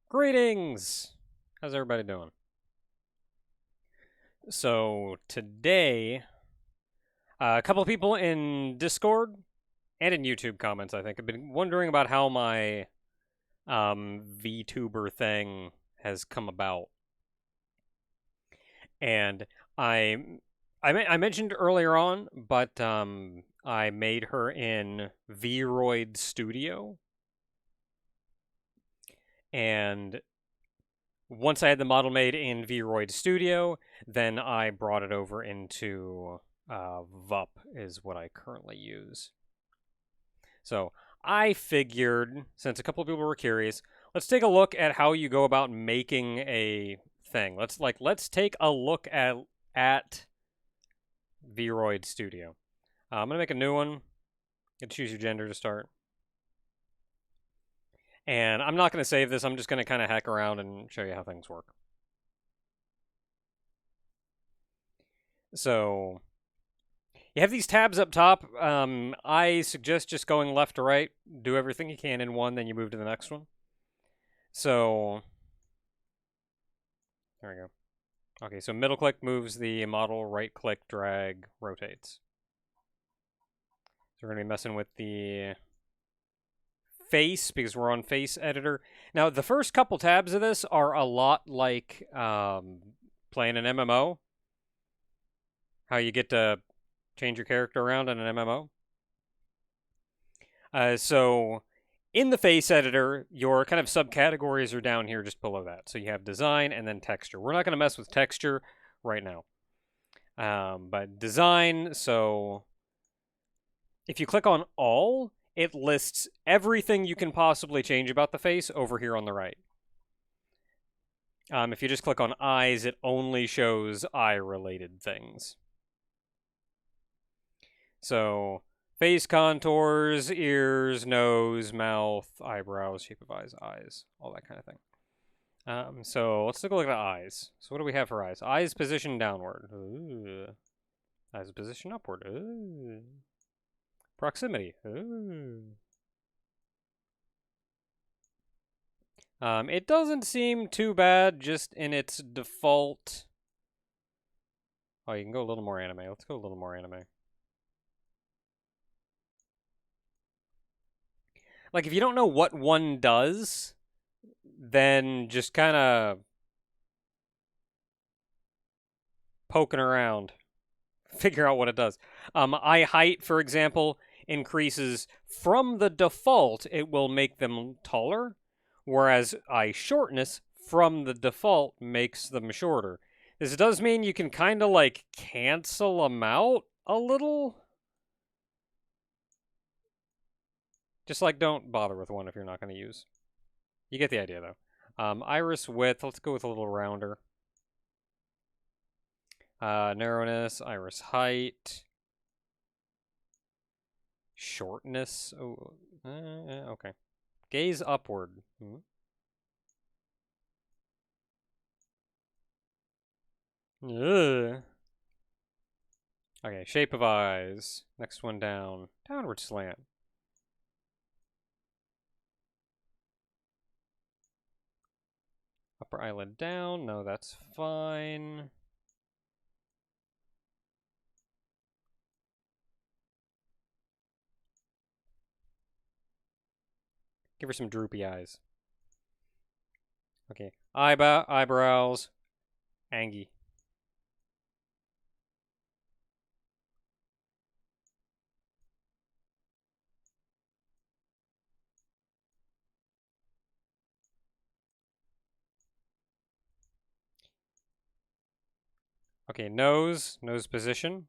Greetings! How's everybody doing? So, today, a couple of people in Discord and in YouTube comments, I think, have been wondering about how my VTuber thing has come about. And I mentioned earlier on, but I made her in VroidStudio. And once I had the model made in VroidStudio, then I brought it over into VUP is what I currently use. So I figured, since a couple of people were curious, let's take a look at how you go about making a thing. Let's take a look at VroidStudio. I'm gonna make a new one. You can choose your gender to start. And I'm not going to save this. I'm just going to kind of hack around and show you how things work. So you have these tabs up top. I suggest just going left to right. Do everything you can in one, then you move to the next one. So there we go. Okay, so middle click moves the model, right click, drag, rotates. So we're going to be messing with the face because we're on face editor. Now, the first couple tabs of this are a lot like playing an MMO. How you get to change your character around in an MMO. So in the face editor, your kind of subcategories are down here just below that. So you have design and then texture. We're not going to mess with texture right now. But design, so if you click on all, it lists everything you can possibly change about the face over here on the right. If you just click on eyes, it only shows eye-related things. So, face contours, ears, nose, mouth, eyebrows, shape of eyes, all that kind of thing. So let's take a look at eyes. So what do we have for eyes? Eyes position downward. Ooh. Eyes position upward. Ooh. Proximity. Ooh. It doesn't seem too bad just in its default. Oh, you can go a little more anime. Let's go a little more anime. Like, if you don't know what one does, then just kind of poking around, figure out what it does. Eye height, for example, increases from the default, it will make them taller, whereas eye shortness from the default makes them shorter. This does mean you can kind of like cancel them out a little. Just like don't bother with one if you're not going to use. You get the idea though. Iris width, let's go with a little rounder. Narrowness, iris height. Shortness, oh, okay. Gaze upward. Ugh. Okay, shape of eyes. Next one down. Downward slant. Upper eyelid down. No, that's fine. Give her some droopy eyes. Okay, eyebrows. Angie. Okay, nose position.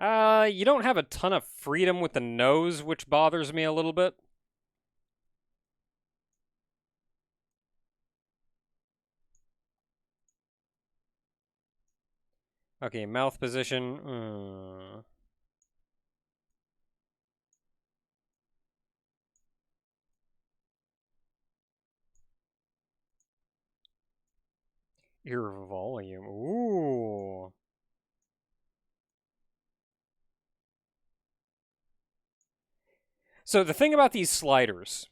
You don't have a ton of freedom with the nose, which bothers me a little bit. Okay, mouth position. Ear volume. Ooh. So the thing about these sliders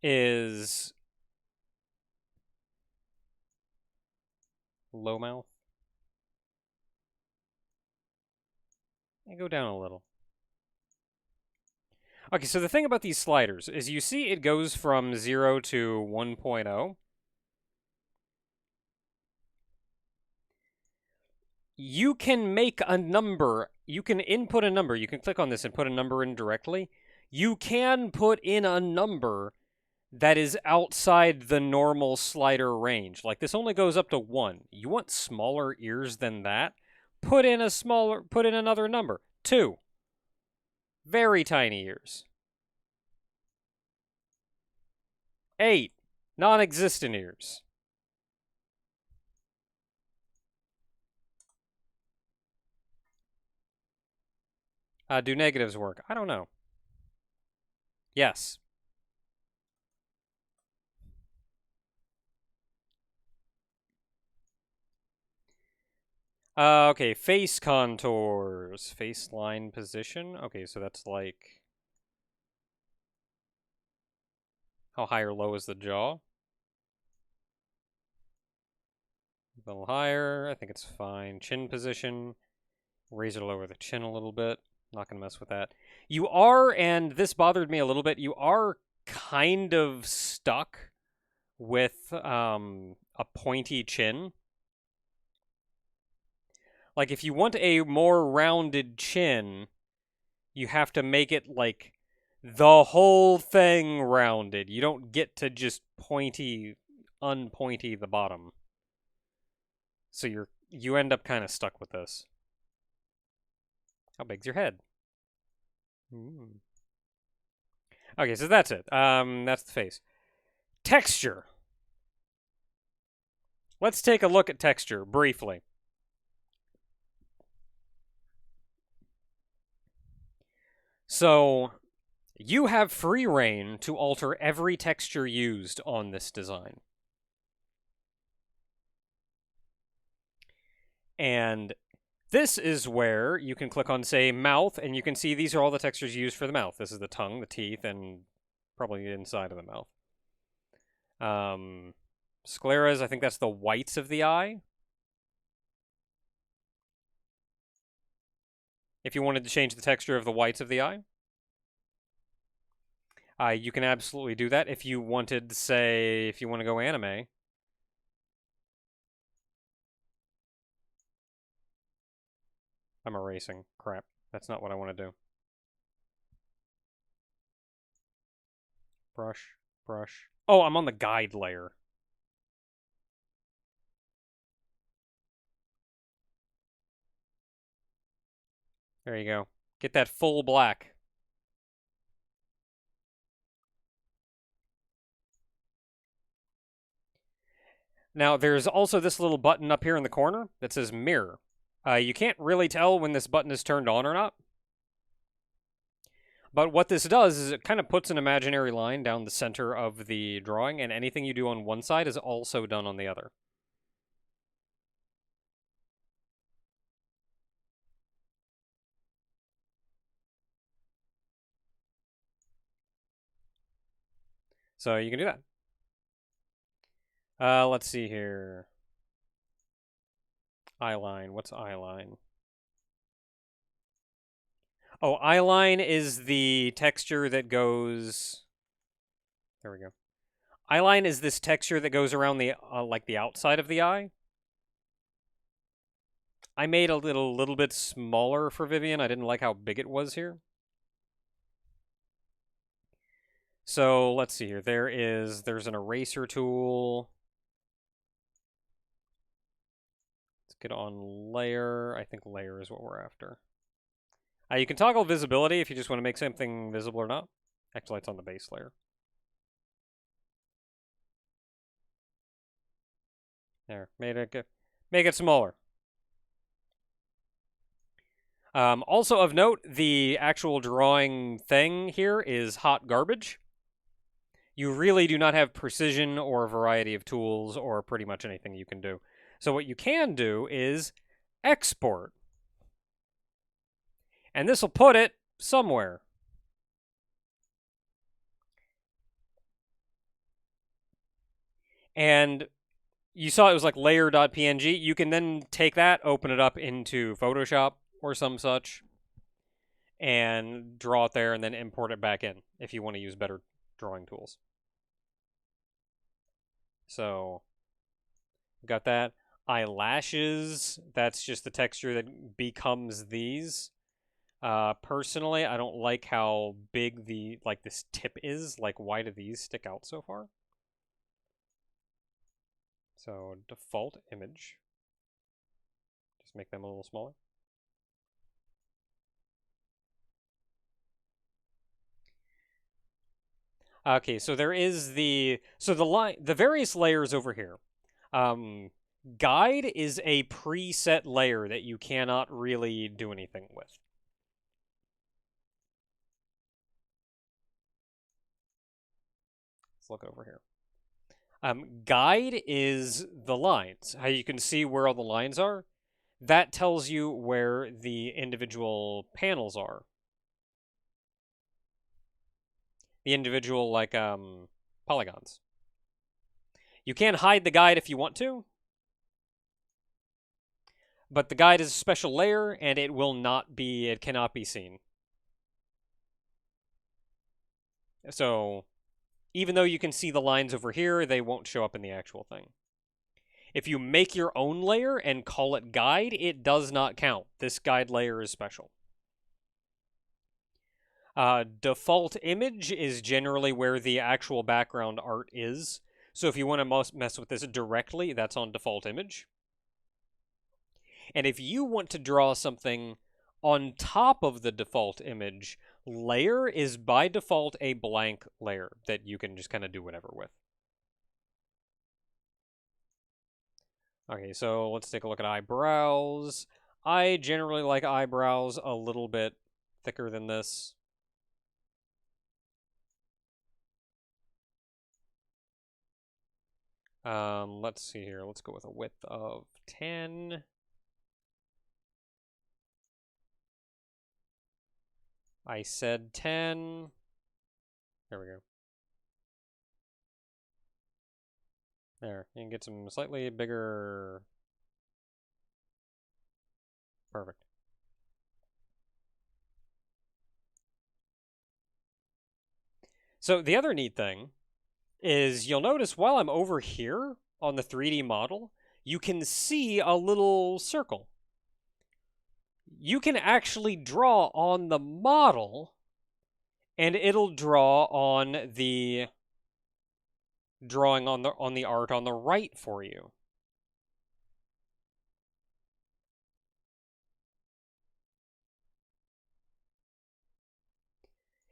is low mouth. And go down a little. Okay, so the thing about these sliders is you see it goes from 0 to 1.0. You can make a number. You can input a number. You can click on this and put a number in directly. You can put in a number that is outside the normal slider range. Like this only goes up to 1. You want smaller ears than that? Put in another number. 2. Very tiny ears. 8. Non-existent ears. Do negatives work? I don't know. Yes. Okay, face contours. Face line position. Okay, so that's like... how high or low is the jaw? A little higher. I think it's fine. Chin position. Raise or lower the chin a little bit. Not going to mess with that. You are, and this bothered me a little bit, you are kind of stuck with a pointy chin. Like, if you want a more rounded chin, you have to make it, like, the whole thing rounded. You don't get to just unpointy the bottom. So you end up kind of stuck with this. How big's your head? Ooh. Okay, so that's it. That's the face. Texture. Let's take a look at texture briefly. So, you have free reign to alter every texture used on this design. And this is where you can click on, say, mouth, and you can see these are all the textures used for the mouth. This is the tongue, the teeth, and probably the inside of the mouth. Scleras, I think that's the whites of the eye. If you wanted to change the texture of the whites of the eye. You can absolutely do that. If you wanted, say, if you want to go anime. I'm erasing. Crap. That's not what I want to do. Brush, brush. Oh, I'm on the guide layer. There you go. Get that full black. Now, there's also this little button up here in the corner that says mirror. You can't really tell when this button is turned on or not. But what this does is it kind of puts an imaginary line down the center of the drawing, and anything you do on one side is also done on the other. So you can do that. Let's see here. Eyeline. What's eyeline? Oh, eyeline is the texture that goes... There we go. Eyeline is this texture that goes around the, like the outside of the eye. I made a little bit smaller for Vivian. I didn't like how big it was here. So, let's see here. There's an eraser tool. Let's get on layer. I think layer is what we're after. You can toggle visibility if you just want to make something visible or not. Actually, it's on the base layer. There, make it smaller. Also of note, the actual drawing thing here is hot garbage. You really do not have precision or a variety of tools or pretty much anything you can do. So what you can do is export. And this will put it somewhere. And you saw it was like layer.png. You can then take that, open it up into Photoshop or some such, and draw it there and then import it back in if you want to use better drawing tools. So, got that. Eyelashes, that's just the texture that becomes these. Personally, I don't like how big this tip is. Like, why do these stick out so far? So, default image. Just make them a little smaller. Okay, so there is the various layers over here. Guide is a preset layer that you cannot really do anything with. Let's look over here. Guide is the lines. How you can see where all the lines are. That tells you where the individual panels are. The individual, like, polygons. You can hide the guide if you want to, but the guide is a special layer, and it cannot be seen. So, even though you can see the lines over here, they won't show up in the actual thing. If you make your own layer and call it guide, it does not count. This guide layer is special. Default image is generally where the actual background art is. So if you want to mess with this directly, that's on default image. And if you want to draw something on top of the default image, layer is by default a blank layer that you can just kind of do whatever with. Okay, so let's take a look at eyebrows. I generally like eyebrows a little bit thicker than this. Let's see here. Let's go with a width of 10. I said 10. There we go. There, you can get some slightly bigger. Perfect. So the other neat thing is you'll notice while I'm over here on the 3D model, you can see a little circle. You can actually draw on the model, and it'll draw on the drawing on the art on the right for you.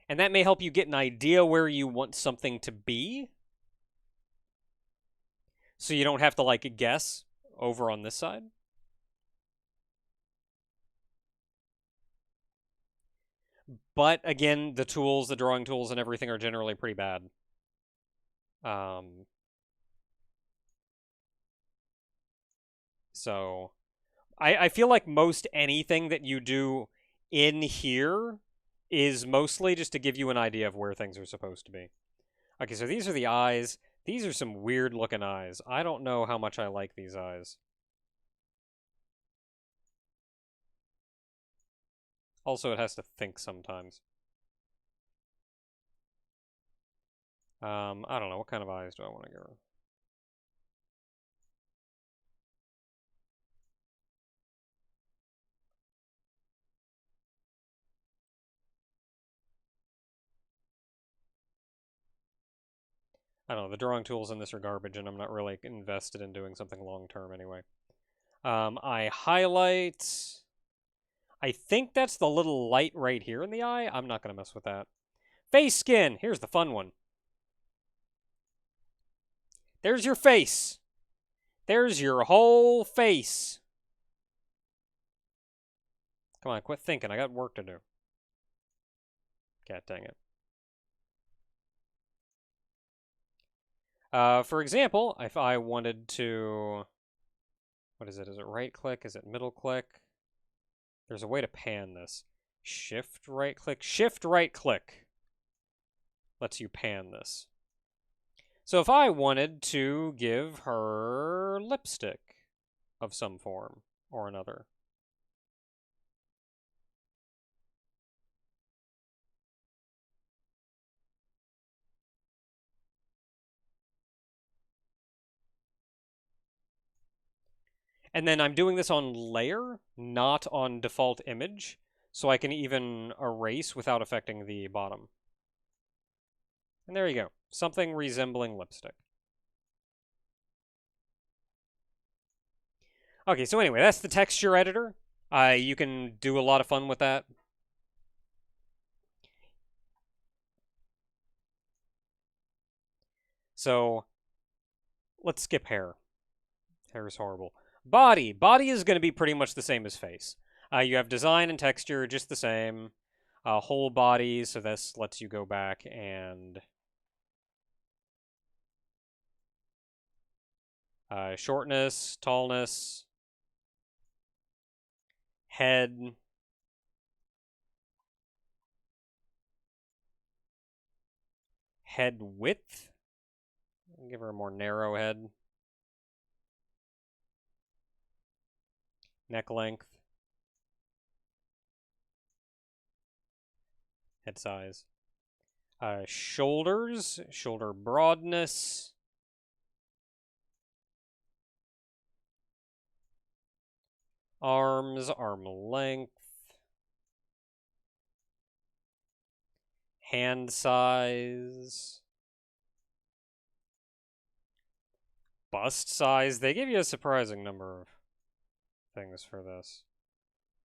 And that may help you get an idea where you want something to be, so you don't have to, like, guess over on this side. But again, the tools, the drawing tools and everything are generally pretty bad. So I feel like most anything that you do in here is mostly just to give you an idea of where things are supposed to be. Okay, so these are the eyes. These are some weird looking eyes. I don't know how much I like these eyes. Also, it has to think sometimes. I don't know. What kind of eyes do I want to go? I don't know. The drawing tools in this are garbage, and I'm not really invested in doing something long-term anyway. I highlight. I think that's the little light right here in the eye. I'm not going to mess with that. Face skin. Here's the fun one. There's your face. There's your whole face. Come on, quit thinking. I got work to do. God dang it. For example, if I wanted to... What is it? Is it right click? Is it middle click? There's a way to pan this. Shift right click. Shift right click lets you pan this. So if I wanted to give her lipstick of some form or another. And then I'm doing this on layer, not on default image, so I can even erase without affecting the bottom. And there you go. Something resembling lipstick. Okay, so anyway, that's the texture editor. You can do a lot of fun with that. So, let's skip hair. Hair is horrible. Body. Body is going to be pretty much the same as face. You have design and texture just the same. Whole body, so this lets you go back and shortness, tallness, head, head width. Give her a more narrow head. Neck length. Head size. Shoulders, shoulder broadness. Arms, arm length. Hand size. Bust size. They give you a surprising number of things for this.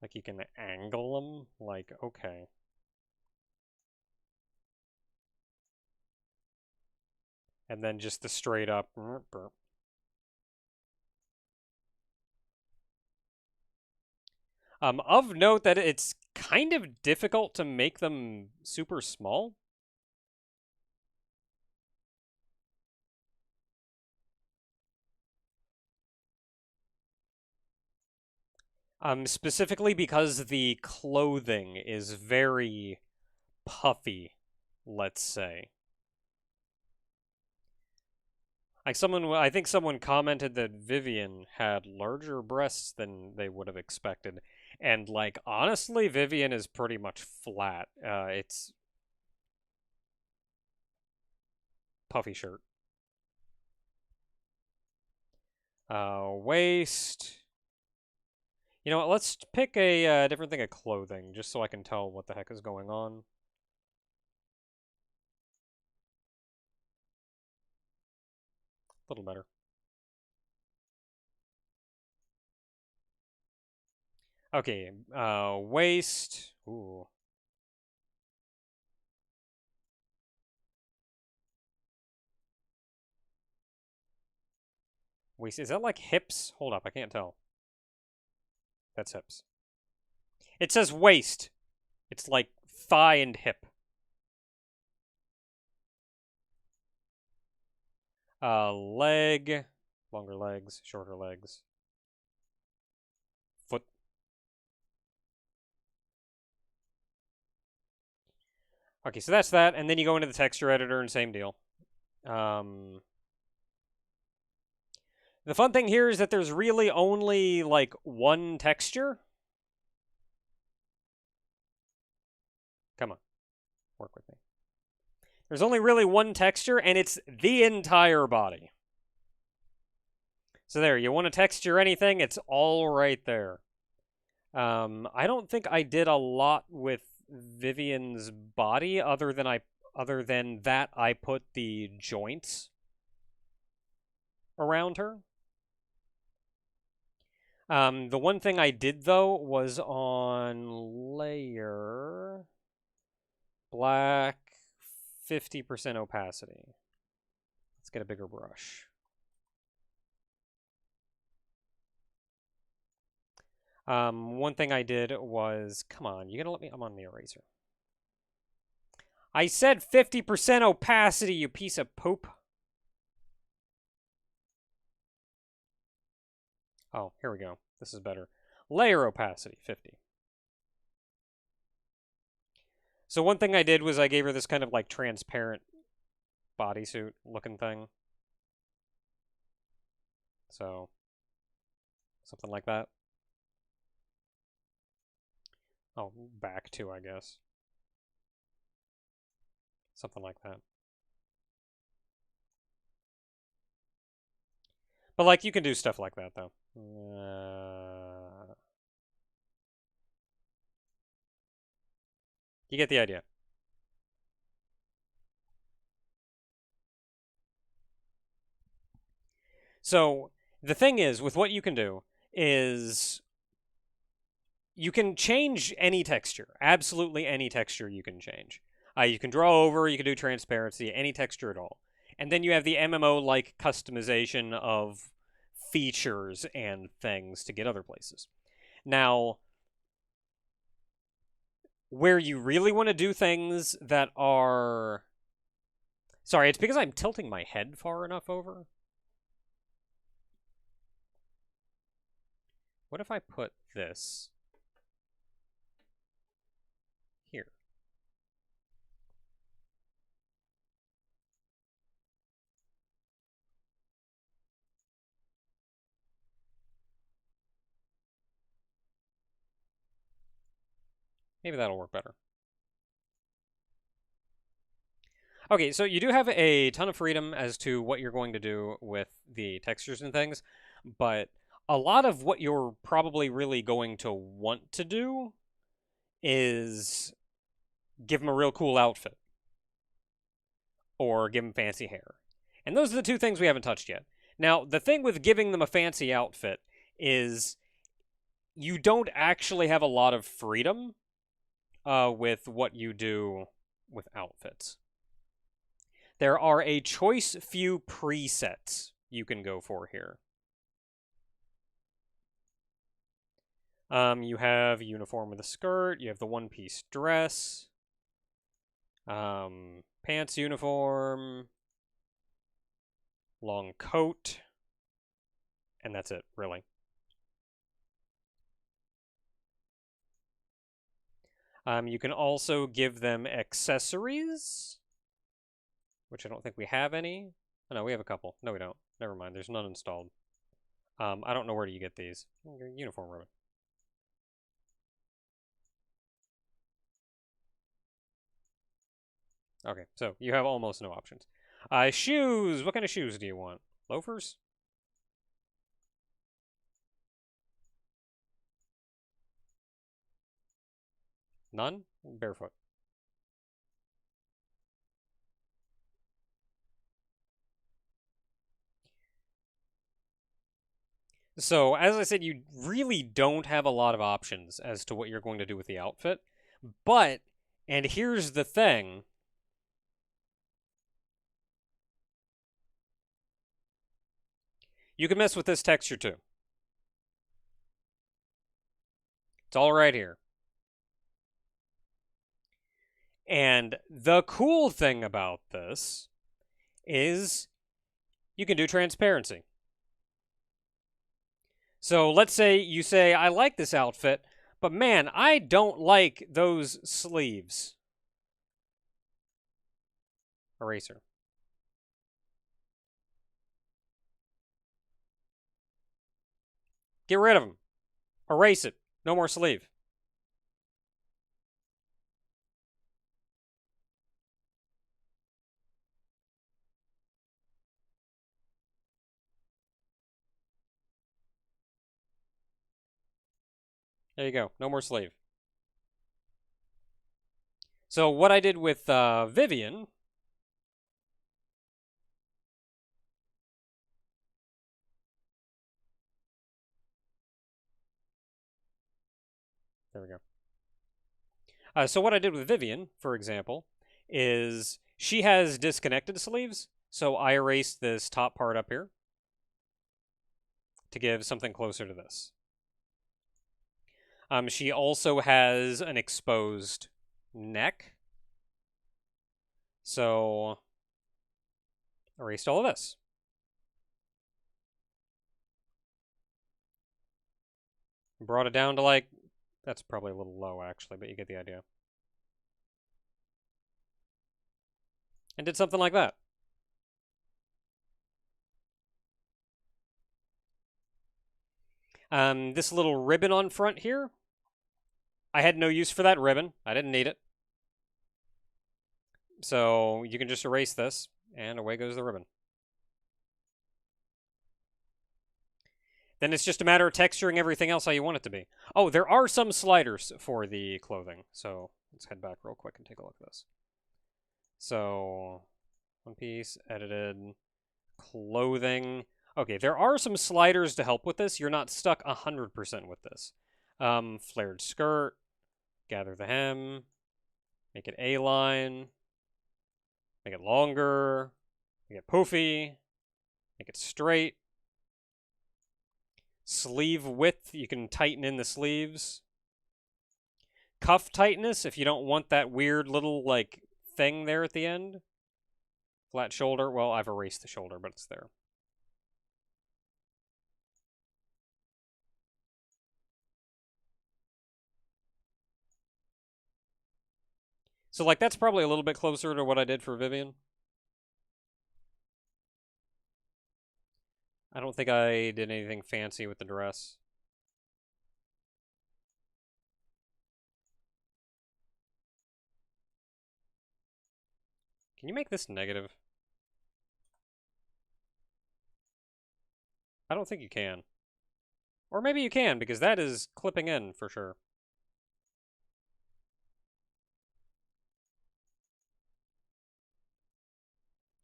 Like you can angle them. Like, okay. And then just the straight up. Of note that it's kind of difficult to make them super small. Specifically because the clothing is very puffy, let's say. Like I think someone commented that Vivian had larger breasts than they would have expected. And like, honestly, Vivian is pretty much flat. It's puffy shirt. Waist. You know what, let's pick a different thing of clothing, just so I can tell what the heck is going on. A little better. Okay, waist. Ooh. Waist, is that like hips? Hold up, I can't tell. That's hips. It says waist. It's like thigh and hip. Leg. Longer legs, shorter legs. Foot. Okay, so that's that, and then you go into the texture editor and same deal. The fun thing here is that there's really only, like, one texture. Come on. Work with me. There's only really one texture, and it's the entire body. So there, you want to texture anything, it's all right there. I don't think I did a lot with Vivian's body other than that I put the joints around her. The one thing I did, though, was on layer, black, 50% opacity. Let's get a bigger brush. One thing I did was, come on, you gonna let me, I'm on the eraser. I said 50% opacity, you piece of poop. Oh, here we go. This is better. Layer opacity, 50. So one thing I did was I gave her this kind of like transparent bodysuit looking thing. So, something like that. Oh, back too, I guess. Something like that. But, like, you can do stuff like that, though. You get the idea. So, the thing is, with what you can do, is you can change any texture. Absolutely any texture you can change. You can draw over, you can do transparency, any texture at all. And then you have the MMO-like customization of features and things to get other places. Now, where you really want to do things that are... Sorry, it's because I'm tilting my head far enough over. What if I put this here? Maybe that'll work better. Okay, so you do have a ton of freedom as to what you're going to do with the textures and things, but a lot of what you're probably really going to want to do is give him a real cool outfit or give him fancy hair. And those are the two things we haven't touched yet. Now, the thing with giving them a fancy outfit is you don't actually have a lot of freedom with what you do with outfits. There are a choice few presets you can go for here. You have uniform with a skirt, you have the one-piece dress, pants uniform, long coat, and that's it, really. You can also give them accessories, which I don't think we have any. Oh, no, we have a couple. No, we don't. Never mind, there's none installed. I don't know where do you get these. Your uniform ribbon. Okay, so you have almost no options. Shoes! What kind of shoes do you want? Loafers? None? Barefoot. So, as I said, you really don't have a lot of options as to what you're going to do with the outfit. But, and here's the thing, you can mess with this texture too. It's all right here. And the cool thing about this is you can do transparency. So let's say you say, I like this outfit, but man, I don't like those sleeves. Eraser. Get rid of them. Erase it. No more sleeve. There you go. No more sleeve. So what I did with Vivian... There we go. So what I did with Vivian, for example, is she has disconnected sleeves. So I erased this top part up here to give something closer to this. She also has an exposed neck. So erased all of this. Brought it down to like, that's probably a little low actually, but you get the idea. And did something like that. This little ribbon on front here, I had no use for that ribbon. I didn't need it. So you can just erase this, and away goes the ribbon. Then it's just a matter of texturing everything else how you want it to be. Oh, there are some sliders for the clothing, so let's head back real quick and take a look at this. So, one piece, edited, clothing. Okay, there are some sliders to help with this. You're not stuck 100% with this. Flared skirt, gather the hem, make it A-line, make it longer, make it poofy, make it straight. Sleeve width, you can tighten in the sleeves. Cuff tightness, if you don't want that weird little, like, thing there at the end. Flat shoulder, well, I've erased the shoulder, but it's there. So, like, that's probably a little bit closer to what I did for Vivian. I don't think I did anything fancy with the dress. Can you make this negative? I don't think you can. Or maybe you can, because that is clipping in for sure.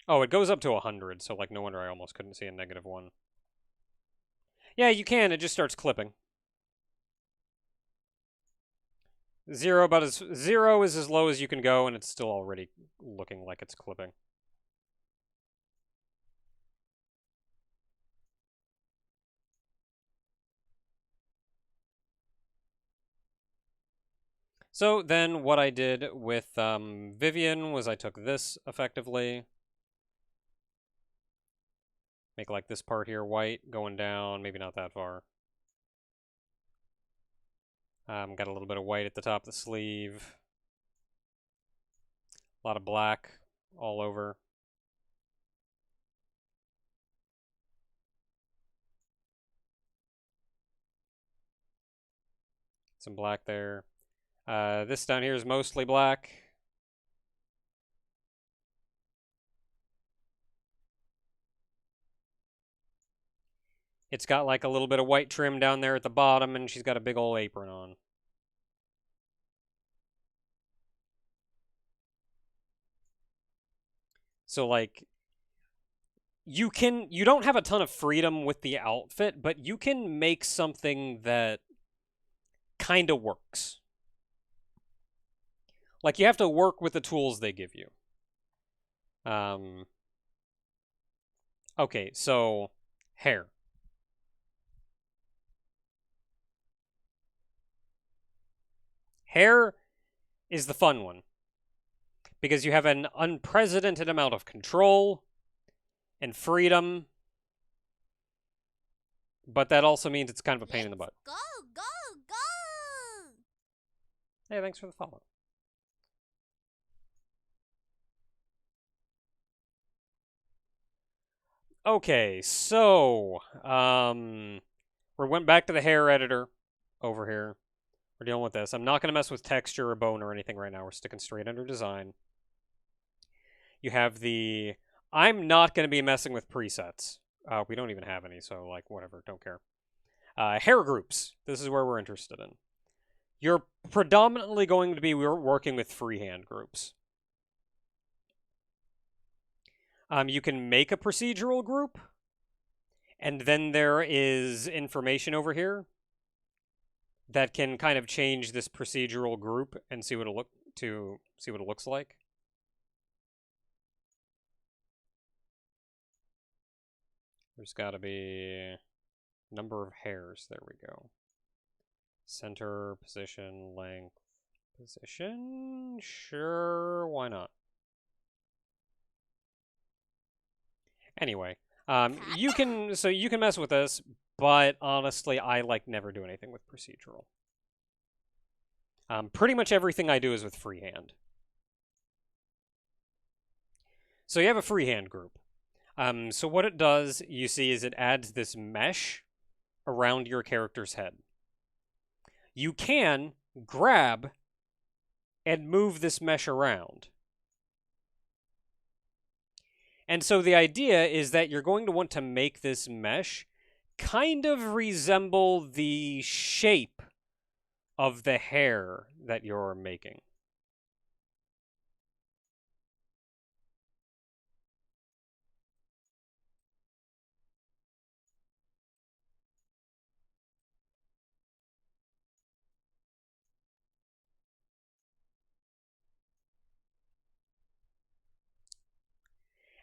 Oh, it goes up to 100, so like no wonder I almost couldn't see a -1. Yeah, you can, it just starts clipping. Zero is as low as you can go, and it's still already looking like it's clipping. So then what I did with Vivian was I took this effectively, make like this part here white, going down, maybe not that far. Got a little bit of white at the top of the sleeve. A lot of black all over. Some black there. This down here is mostly black. It's got like a little bit of white trim down there at the bottom, and she's got a big old apron on. So like, you don't have a ton of freedom with the outfit, but you can make something that kind of works. Like, you have to work with the tools they give you. Okay, so hair. Hair is the fun one, because you have an unprecedented amount of control and freedom, but that also means it's kind of a pain in the butt. Go, go, go! Hey, thanks for the follow. Okay, so, we went back to the hair editor over here. We're dealing with this. I'm not going to mess with texture or bone or anything right now. We're sticking straight under design. You have the... I'm not going to be messing with presets. We don't even have any, so, like, whatever. Don't care. Hair groups. This is where we're interested in. You're predominantly going to be working with freehand groups. You can make a procedural group, and then there is information over here that can kind of change this procedural group and see what it looks like. There's got to be number of hairs. There we go. Center, position, length, position. Sure, why not? Anyway, you can mess with this, but honestly, I like never do anything with procedural. Pretty much everything I do is with freehand. So you have a freehand group. So what it does, you see, is it adds this mesh around your character's head. You can grab and move this mesh around. And so the idea is that you're going to want to make this mesh kind of resemble the shape of the hair that you're making.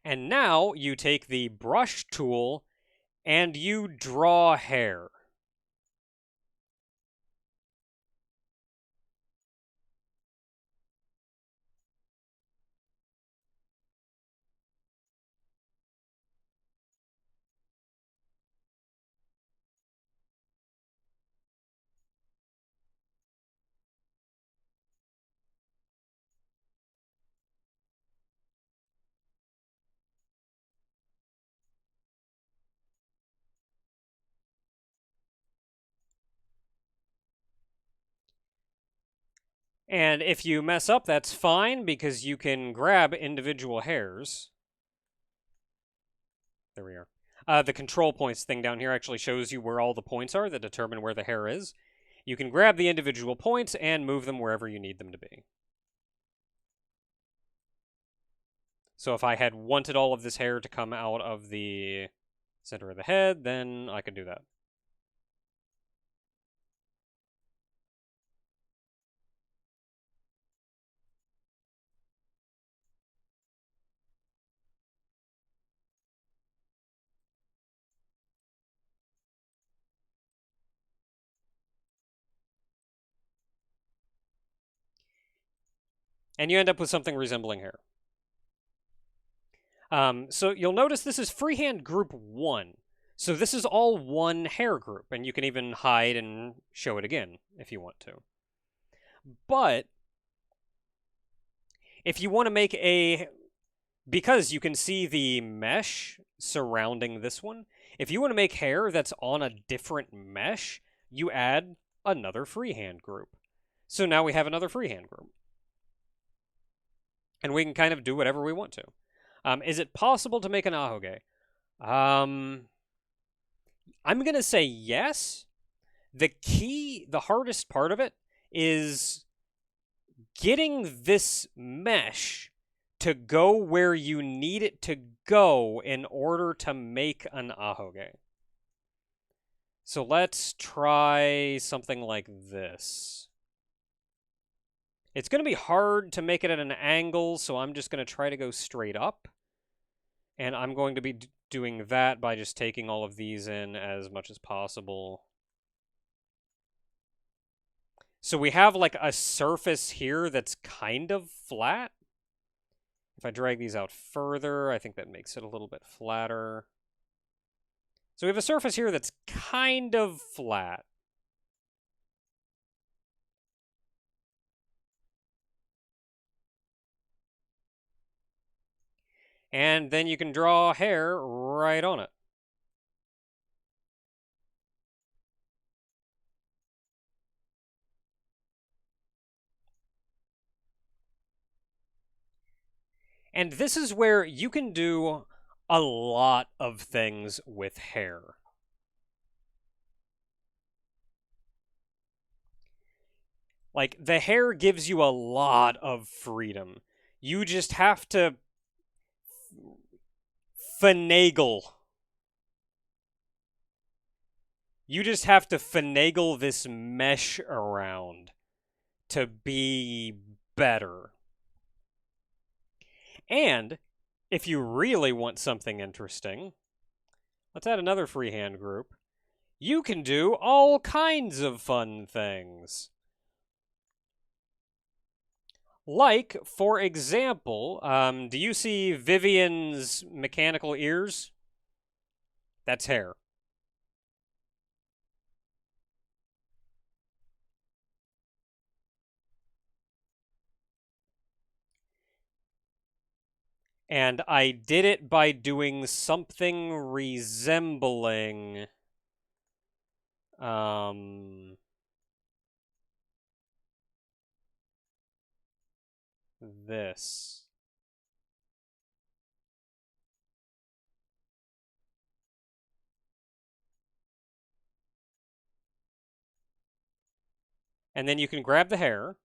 And now you take the brush tool and you draw hair. And if you mess up, that's fine because you can grab individual hairs. There we are. The control points thing down here actually shows you where all the points are that determine where the hair is. You can grab the individual points and move them wherever you need them to be. So if I had wanted all of this hair to come out of the center of the head, then I could do that. And you end up with something resembling hair. So you'll notice this is freehand group 1. So this is all one hair group, and you can even hide and show it again if you want to. But if you want to make because you can see the mesh surrounding this one, if you want to make hair that's on a different mesh, you add another freehand group. So now we have another freehand group. And we can kind of do whatever we want to. Is it possible to make an ahoge? I'm going to say yes. The hardest part of it is getting this mesh to go where you need it to go in order to make an ahoge. So let's try something like this. It's going to be hard to make it at an angle, so I'm just going to try to go straight up. And I'm going to be doing that by just taking all of these in as much as possible. So we have like a surface here that's kind of flat. If I drag these out further, I think that makes it a little bit flatter. So we have a surface here that's kind of flat. And then you can draw hair right on it. And this is where you can do a lot of things with hair. Like, the hair gives you a lot of freedom. You just have to finagle. You just have to finagle this mesh around to be better. And if you really want something interesting, let's add another freehand group. You can do all kinds of fun things. Like, for example, do you see Vivian's mechanical ears? That's hair. And I did it by doing something resembling This. And then you can grab the hair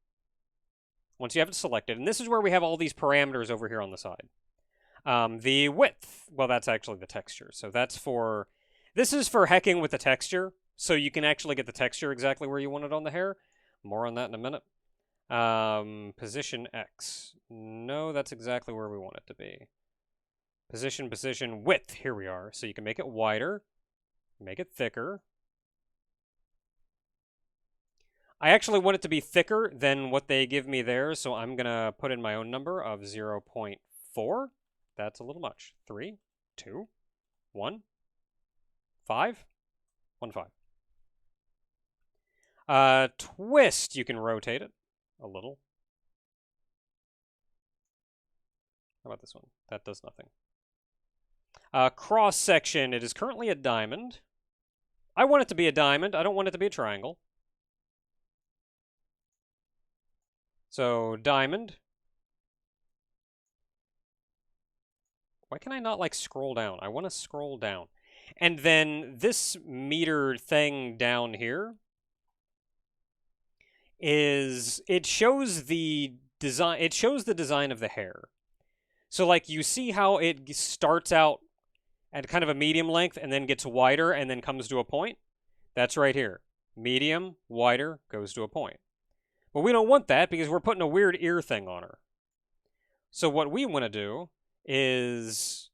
once you have it selected. And this is where we have all these parameters over here on the side. The width, well, that's actually the texture. So that's for, this is for hecking with the texture. So you can actually get the texture exactly where you want it on the hair. More on that in a minute. Position X. No, that's exactly where we want it to be. Position, width. Here we are. So you can make it wider, make it thicker. I actually want it to be thicker than what they give me there, so I'm going to put in my own number of 0.4. That's a little much. 3, 2, 1, 5, 1, 5. Twist, you can rotate it a little. How about this one? That does nothing. Cross section, it is currently a diamond. I want it to be a diamond. I don't want it to be a triangle. So, diamond. Why can I not, like, scroll down? I want to scroll down. And then this meter thing down here is, it shows the design of the hair. So, like, you see how it starts out at kind of a medium length and then gets wider and then comes to a point? That's right here. Medium, wider, goes to a point. But we don't want that because we're putting a weird ear thing on her. So what we want to do is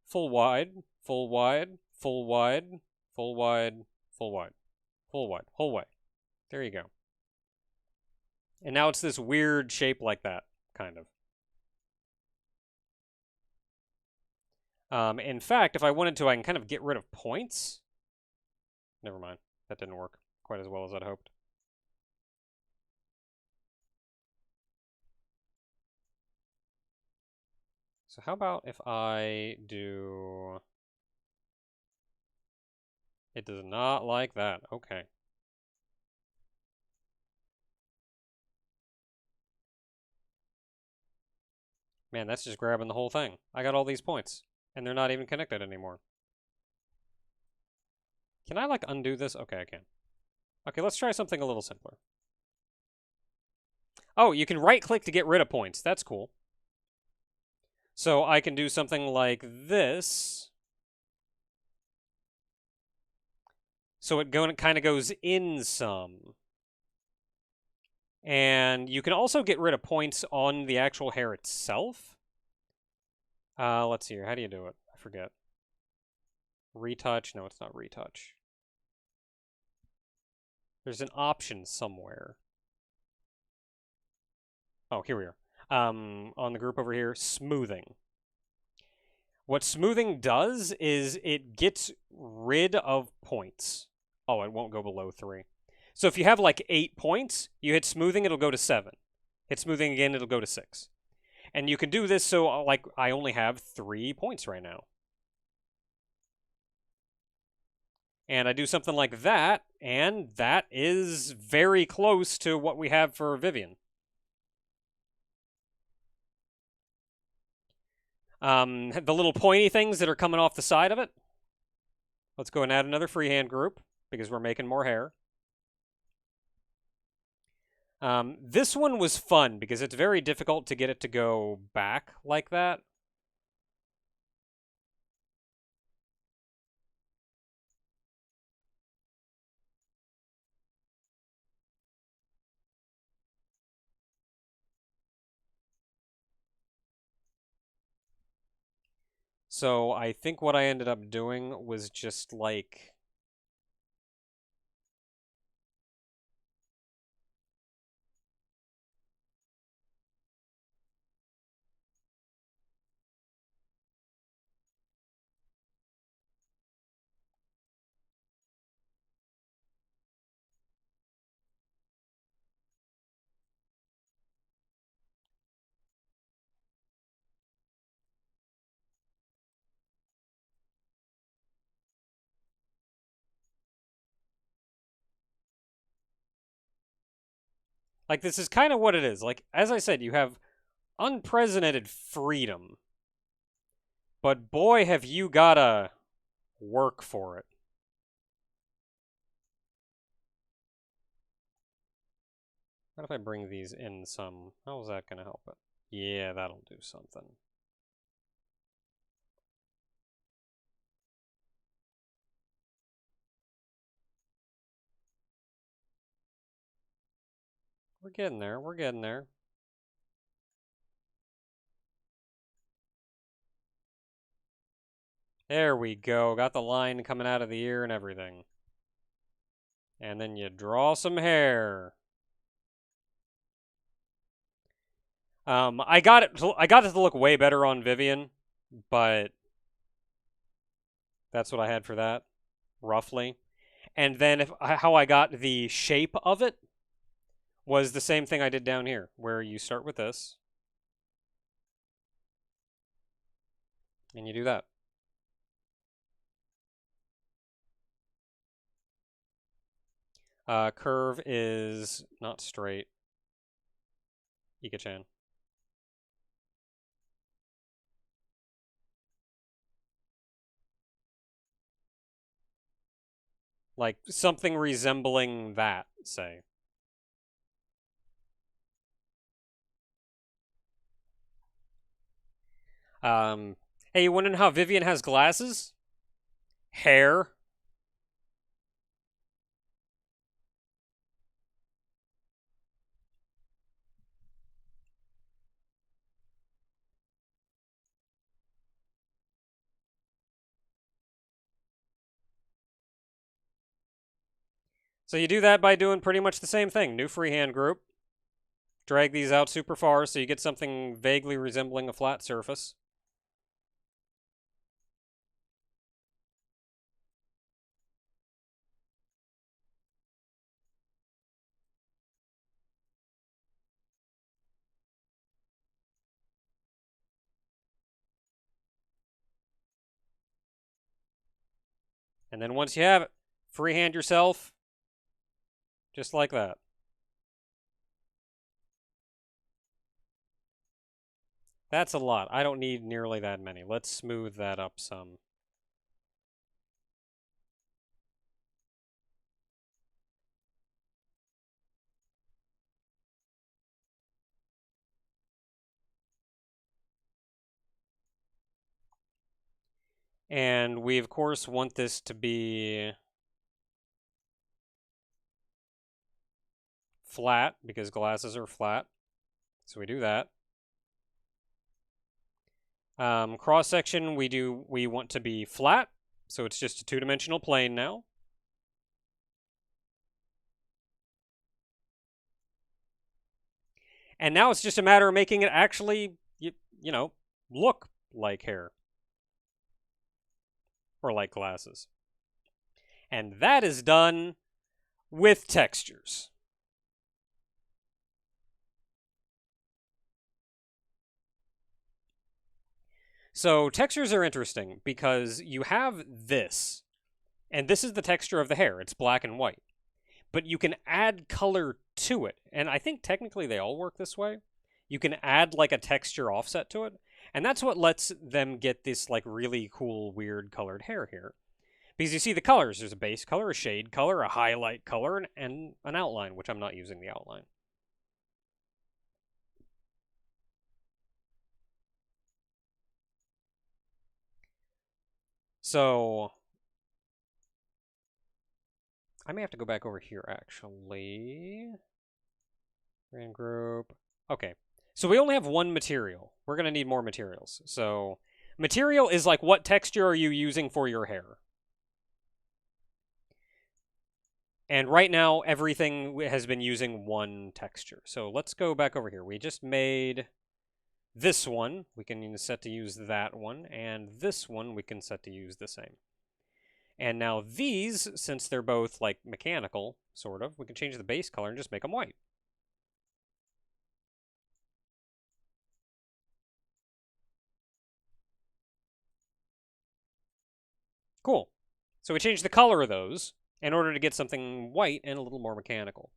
full wide, full wide, full wide, full wide, full wide, full wide, whole way. There you go. And now it's this weird shape like that, kind of. In fact, if I wanted to, I can kind of get rid of points. Never mind. That didn't work quite as well as I'd hoped. So how about if I do... It does not like that. Okay. Man, that's just grabbing the whole thing. I got all these points, and they're not even connected anymore. Can I, like, undo this? Okay, I can. Okay, let's try something a little simpler. Oh, you can right-click to get rid of points. That's cool. So I can do something like this. So it kind of goes in some. And you can also get rid of points on the actual hair itself. Let's see here. How do you do it? I forget. Retouch? No, it's not retouch. There's an option somewhere. Oh, here we are. On the group over here, smoothing. What smoothing does is it gets rid of points. Oh, it won't go below 3. So if you have like 8 points, you hit smoothing, it'll go to 7. Hit smoothing again, it'll go to 6. And you can do this so, like, I only have 3 points right now. And I do something like that, and that is very close to what we have for Vivian. The little pointy things that are coming off the side of it. Let's go and add another freehand group because we're making more hair. This one was fun because it's very difficult to get it to go back like that. So I think what I ended up doing was just like Like, this is kind of what it is. Like, as I said, you have unprecedented freedom. But boy, have you gotta work for it. What if I bring these in some? How's that gonna help it? Yeah, that'll do something. We're getting there. We're getting there. There we go. Got the line coming out of the ear and everything. And then you draw some hair. I got it. I got it to look way better on Vivian, but that's what I had for that, roughly. And then how I got the shape of it was the same thing I did down here, where you start with this, and you do that. Curve is not straight. Ika-chan. Like something resembling that, say. Hey, you wondering how Vivian has glasses? Hair. So you do that by doing pretty much the same thing. New freehand group. Drag these out super far so you get something vaguely resembling a flat surface. And then once you have it, freehand yourself, just like that. That's a lot. I don't need nearly that many. Let's smooth that up some. And we, of course, want this to be flat because glasses are flat. So we do that. Cross section, we want to be flat. So it's just a two-dimensional plane now. And now it's just a matter of making it actually, you know, look like hair. Or like glasses. And that is done with textures. So textures are interesting because you have this, and this is the texture of the hair. It's black and white. But you can add color to it. And I think technically they all work this way. You can add like a texture offset to it. And that's what lets them get this like really cool, weird colored hair here. Because you see the colors. There's a base color, a shade color, a highlight color, and an outline, which I'm not using the outline. So I may have to go back over here, actually. Brand group. Okay. So we only have one material. We're going to need more materials. So material is like, what texture are you using for your hair? And right now, everything has been using one texture. So let's go back over here. We just made this one. We can set to use that one. And this one, we can set to use the same. And now these, since they're both like mechanical, sort of, we can change the base color and just make them white. Cool. So we changed the color of those in order to get something white and a little more mechanical.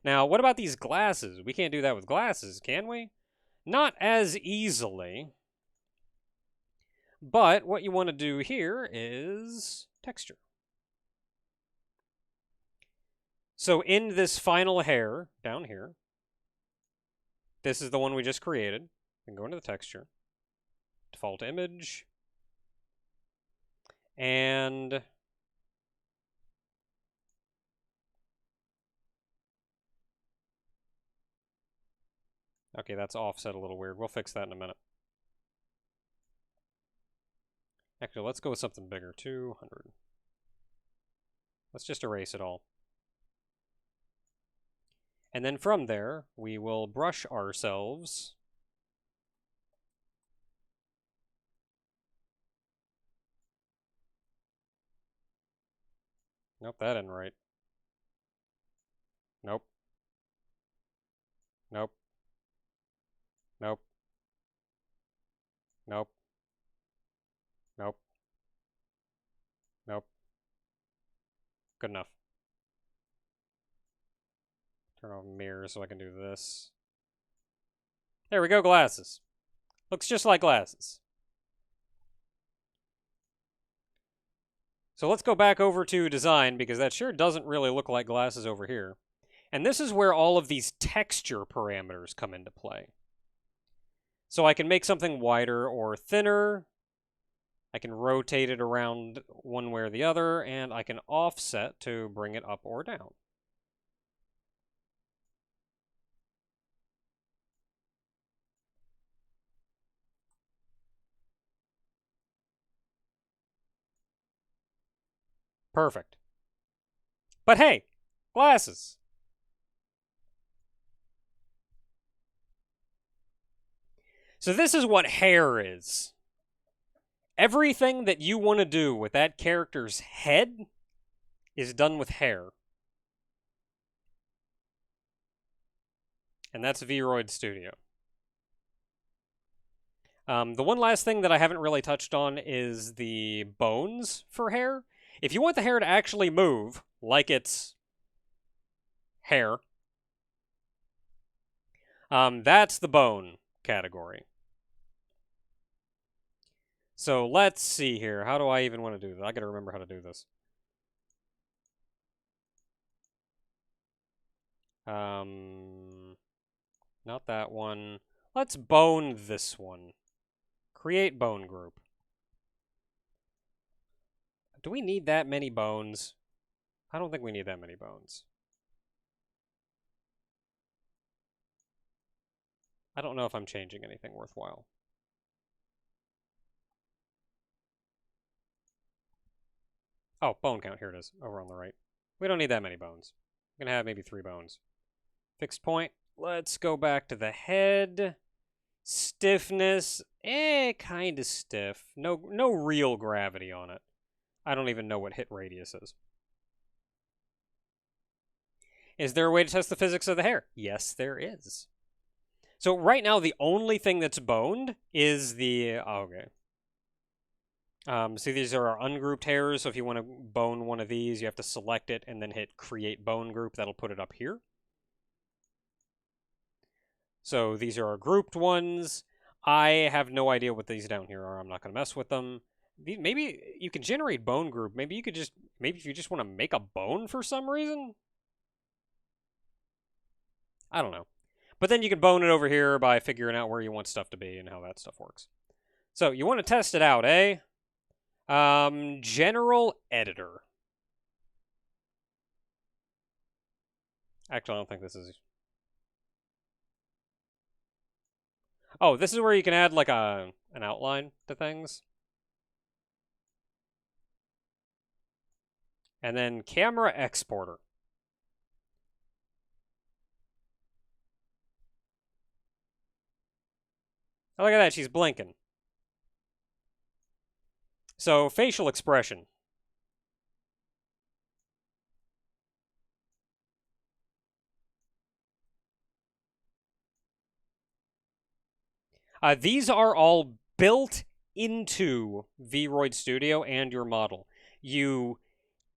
Now, what about these glasses? We can't do that with glasses, can we? Not as easily. But what you want to do here is texture. So in this final hair down here, this is the one we just created. We can go into the texture, default image, and okay, that's offset a little weird. We'll fix that in a minute. Actually, let's go with something bigger, 200. Let's just erase it all. And then from there, we will brush ourselves. Nope, that isn't right. Nope. Nope. Nope. Nope. Nope. Nope. Good enough. Turn on mirror so I can do this. There we go, glasses. Looks just like glasses. So let's go back over to design, because that sure doesn't really look like glasses over here. And this is where all of these texture parameters come into play. So I can make something wider or thinner. I can rotate it around one way or the other, and I can offset to bring it up or down. Perfect. But hey, glasses. So this is what hair is. Everything that you want to do with that character's head is done with hair. And that's VroidStudio. The one last thing that I haven't really touched on is the bones for hair. If you want the hair to actually move, like it's hair, that's the bone category. So let's see here. How do I even want to do this? I gotta remember how to do this. Not that one. Let's bone this one. Create bone group. Do we need that many bones? I don't think we need that many bones. I don't know if I'm changing anything worthwhile. Oh, bone count. Here it is, over on the right. We don't need that many bones. We're gonna have maybe 3 bones. Fixed point. Let's go back to the head. Stiffness. Kind of stiff. No real gravity on it. I don't even know what hit radius is. Is there a way to test the physics of the hair? Yes, there is. So right now, the only thing that's boned is the... Oh, okay. See, these are our ungrouped hairs, so if you want to bone one of these, you have to select it and then hit Create Bone Group. That'll put it up here. So these are our grouped ones. I have no idea what these down here are. I'm not going to mess with them. Maybe you can generate bone group. Maybe you could just... Maybe if you just want to make a bone for some reason? I don't know. But then you can bone it over here by figuring out where you want stuff to be and how that stuff works. So you want to test it out, eh? General editor. Actually, I don't think this is... Oh, this is where you can add like an outline to things. And then camera exporter. Oh, look at that, she's blinking. So, facial expression. These are all built into VroidStudio and your model. You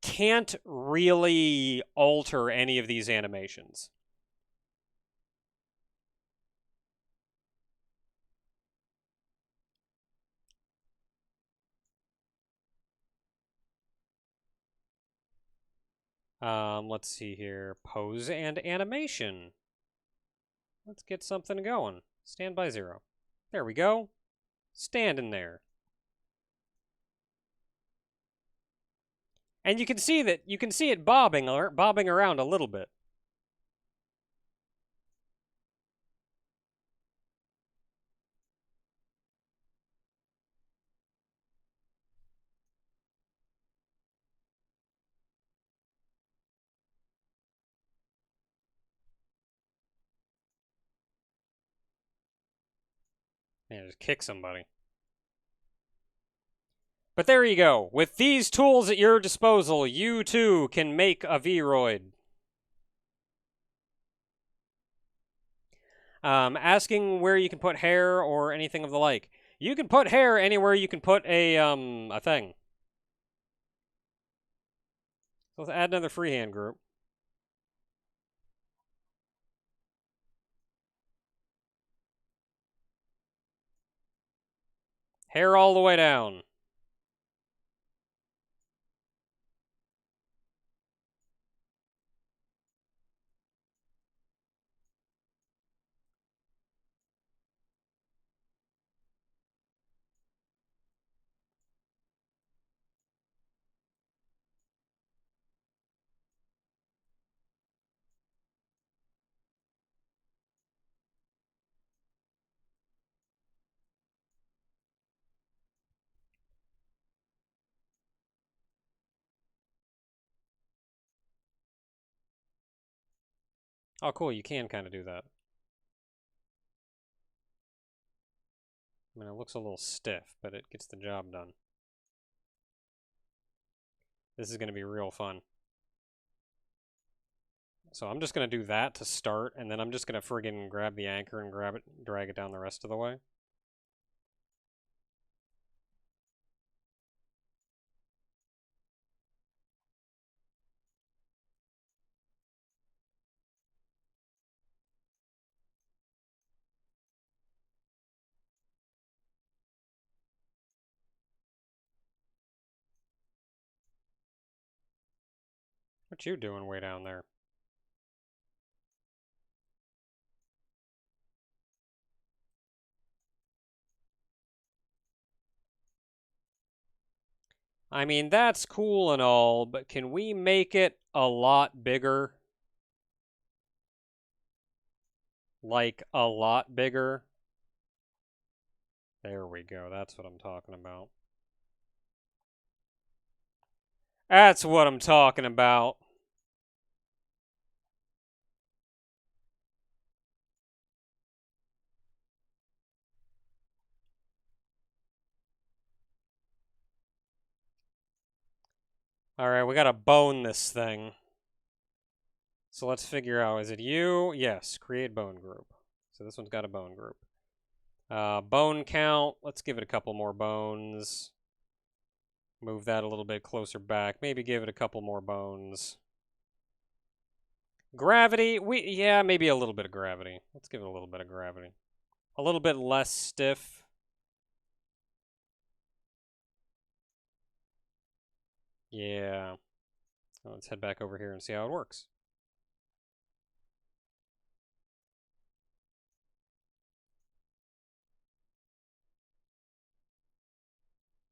can't really alter any of these animations. Let's see here. Pose and animation. Let's get something going. Stand by 0. There we go. Stand in there. And you can see it bobbing around a little bit. And just kick somebody. But there you go. With these tools at your disposal, you too can make a Vroid. Asking where you can put hair or anything of the like. You can put hair anywhere you can put a thing. So let's add another freehand group. Hair all the way down. Oh, cool. You can kind of do that. I mean, it looks a little stiff, but it gets the job done. This is going to be real fun. So I'm just going to do that to start, and then I'm just going to friggin' grab the anchor and drag it down the rest of the way. What you doing way down there? I mean, that's cool and all, but can we make it a lot bigger? Like, a lot bigger? There we go. That's what I'm talking about. That's what I'm talking about. Alright, we gotta bone this thing. So let's figure out, is it you? Yes, create bone group. So this one's got a bone group. Bone count, let's give it a couple more bones. Move that a little bit closer back. Maybe give it a couple more bones. Gravity, yeah, maybe a little bit of gravity. Let's give it a little bit of gravity. A little bit less stiff. Yeah. Let's head back over here and see how it works.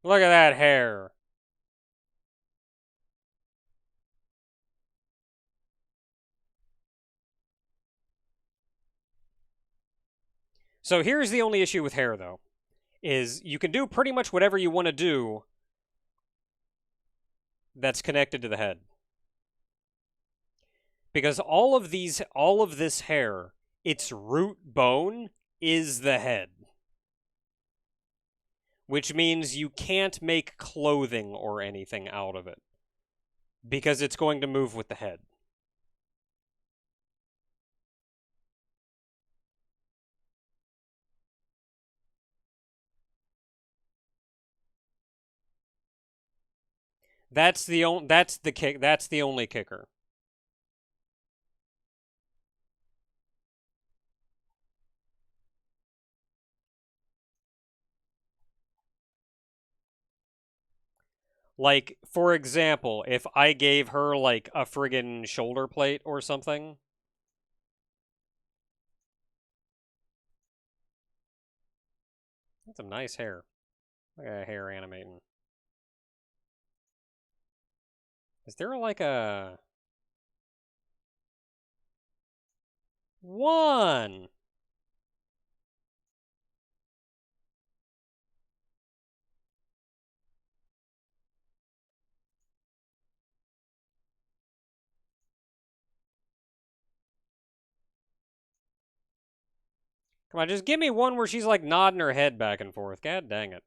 Look at that hair. So here's the only issue with hair, though, is you can do pretty much whatever you want to do that's connected to the head. Because all of this hair, its root bone is the head. Which means you can't make clothing or anything out of it. Because it's going to move with the head. That's the only kicker. Like, for example, if I gave her, like, a friggin' shoulder plate or something. That's some nice hair. Look at that hair animating. Is there, like, a... One! Come on, just give me one where she's, like, nodding her head back and forth. God dang it.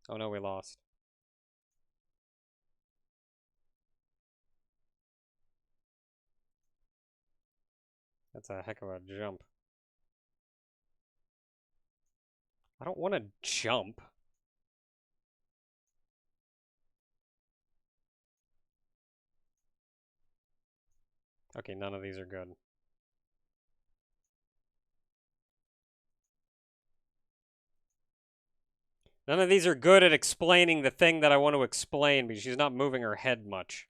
Oh no, we lost. That's a heck of a jump. I don't want to jump. Okay, none of these are good. None of these are good at explaining the thing that I want to explain because she's not moving her head much.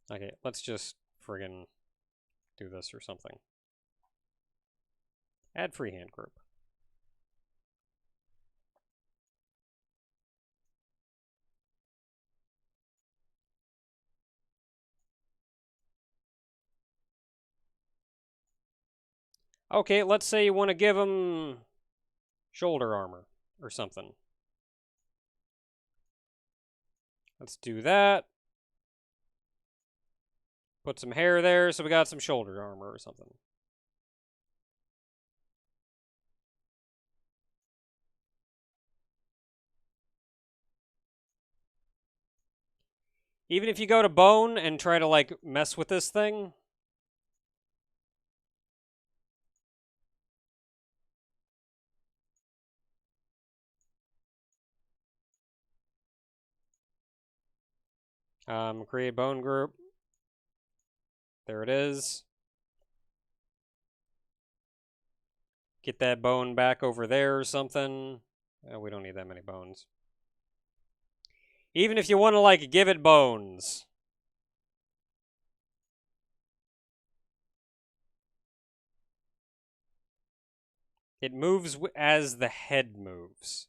Okay, let's just friggin' do this or something. Add freehand group. Okay, let's say you want to give him shoulder armor or something. Let's do that. Put some hair there so we got some shoulder armor or something. Even if you go to bone and try to, like, mess with this thing. Create bone group. There it is. Get that bone back over there or something. Oh, we don't need that many bones. Even if you want to, like, give it bones. It moves as the head moves.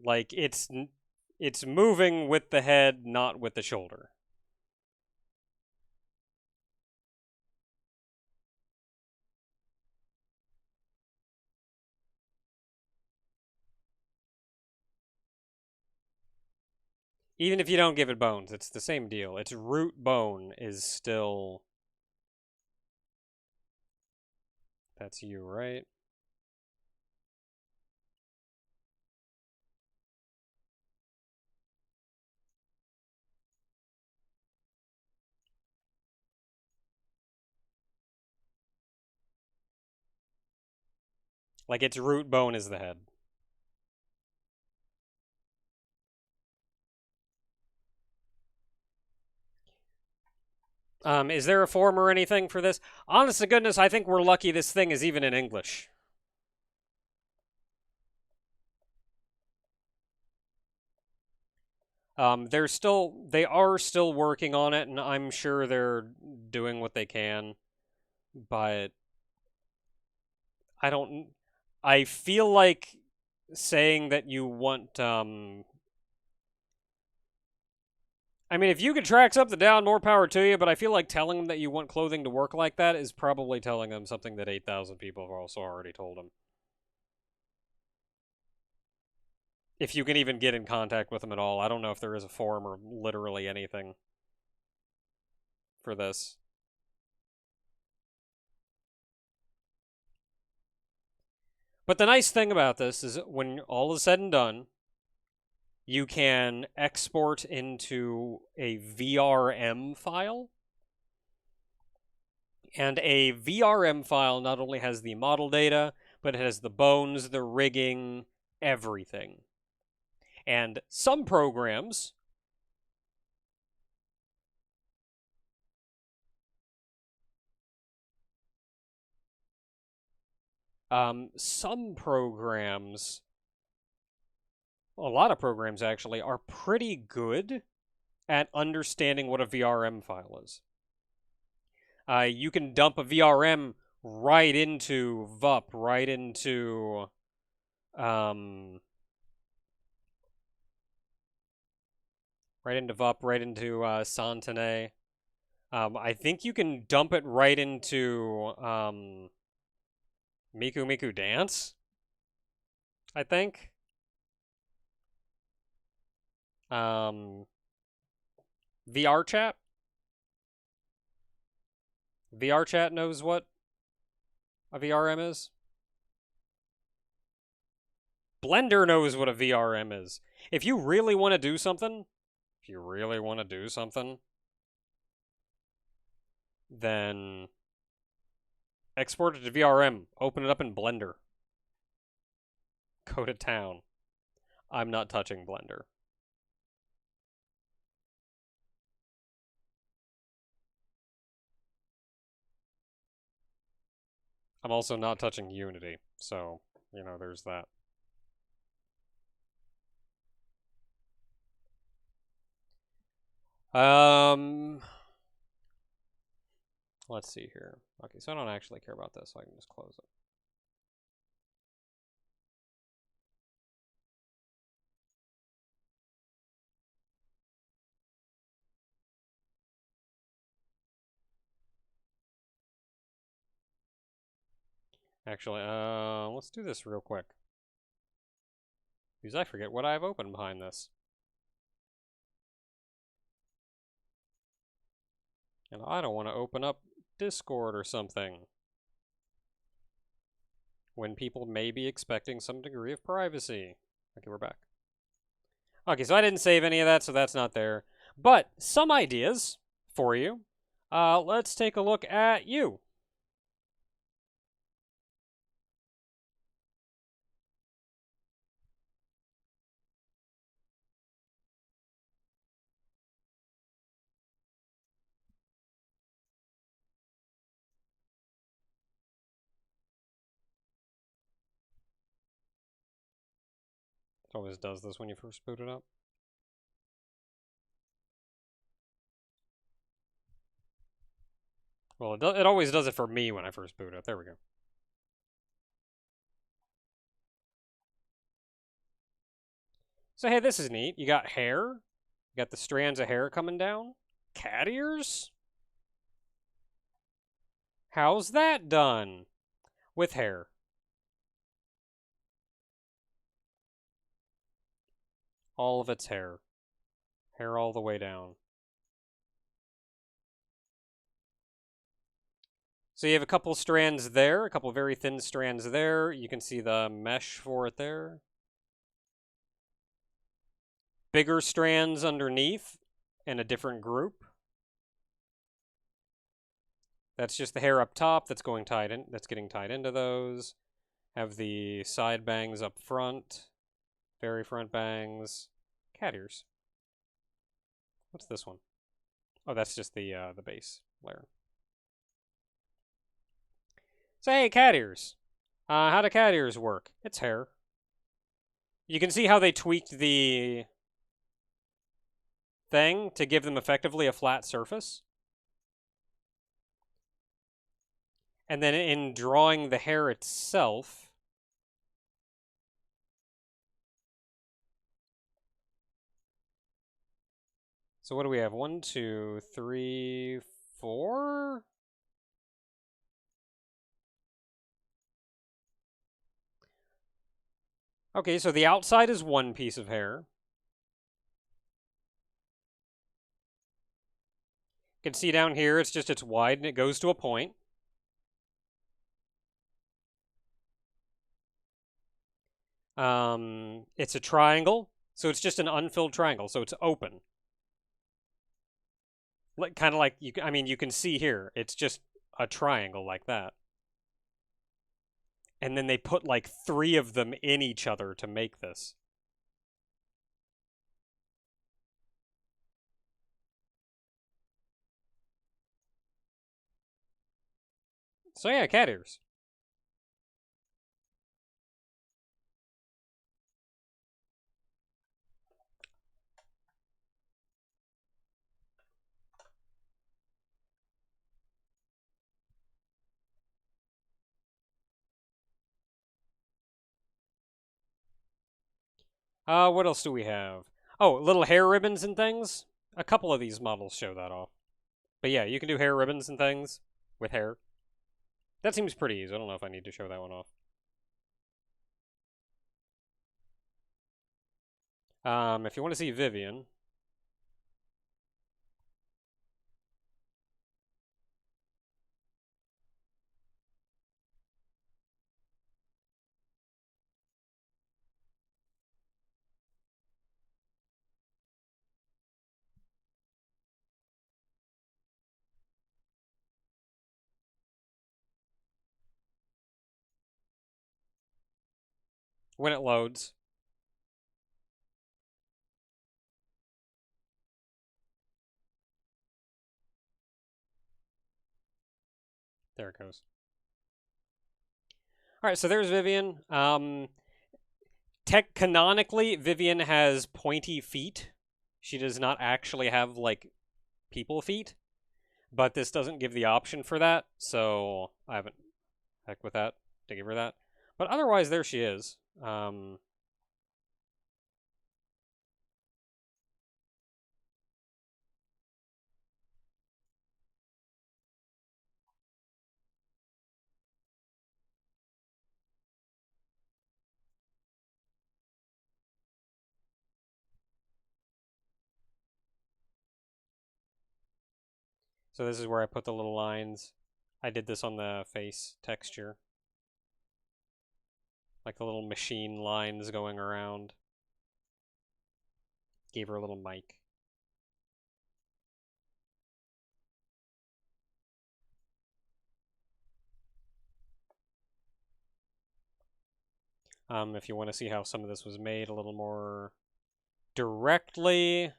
Like, it's moving with the head, not with the shoulder. Even if you don't give it bones, it's the same deal. Its root bone is still... That's you, right? Like, its root bone is the head. Is there a form or anything for this? Honest to goodness, I think we're lucky this thing is even in English. They are still working on it, and I'm sure they're doing what they can, but I feel like saying that you want, I mean, if you could track something down, more power to you, but I feel like telling them that you want clothing to work like that is probably telling them something that 8,000 people have also already told them. If you can even get in contact with them at all. I don't know if there is a forum or literally anything for this. But the nice thing about this is when all is said and done, you can export into a VRM file. And a VRM file not only has the model data, but it has the bones, the rigging, everything. And some programs some programs, a lot of programs actually, are pretty good at understanding what a VRM file is. You can dump a VRM right into VUP, right into VUP, right into Santane. I think you can dump it right into Miku Miku Dance. I think. VR chat. VR chat knows what a VRM is. Blender knows what a VRM is. If you really want to do something, then export it to VRM, open it up in Blender. Go to town. I'm not touching Blender. I'm also not touching Unity, so, there's that. Let's see here. Okay, so I don't actually care about this, so I can just close it. Actually, let's do this real quick. Because I forget what I have open behind this. And I don't want to open up Discord or something when people may be expecting some degree of privacy. Okay, we're back. Okay, so I didn't save any of that, so that's not there. But some ideas for you. Let's take a look at you. It always does this when you first boot it up. Well, it always does it for me when I first boot it. There we go. So, hey, this is neat. You got hair. You got the strands of hair coming down. Cat ears? How's that done? With hair. All of its hair. Hair all the way down. So you have a couple strands there, a couple very thin strands there. You can see the mesh for it there. Bigger strands underneath in a different group. That's just the hair up top that's getting tied into those. Have the side bangs up front, very front bangs, cat ears. What's this one? Oh, that's just the base layer. So hey, cat ears. How do cat ears work? It's hair. You can see how they tweaked the thing to give them effectively a flat surface. And then in drawing the hair itself, so what do we have? 1, 2, 3, 4? Okay, so the outside is one piece of hair. You can see down here, it's wide and it goes to a point. It's a triangle, so it's just an unfilled triangle, so it's open. Like kind of like I mean, you can see here, it's just a triangle like that. And then they put like 3 of them in each other to make this. So yeah, cat ears. What else do we have? Oh, little hair ribbons and things. A couple of these models show that off. But yeah, you can do hair ribbons and things with hair. That seems pretty easy. I don't know if I need to show that one off. If you want to see Vivian, when it loads, there it goes. All right, so there's Vivian. Canonically, Vivian has pointy feet. She does not actually have like people feet, but this doesn't give the option for that, so I haven't heck with that to give her that. But otherwise, there she is. So this is where I put the little lines. I did this on the face texture. Like the little machine lines going around. Gave her a little mic. If you want to see how some of this was made a little more directly.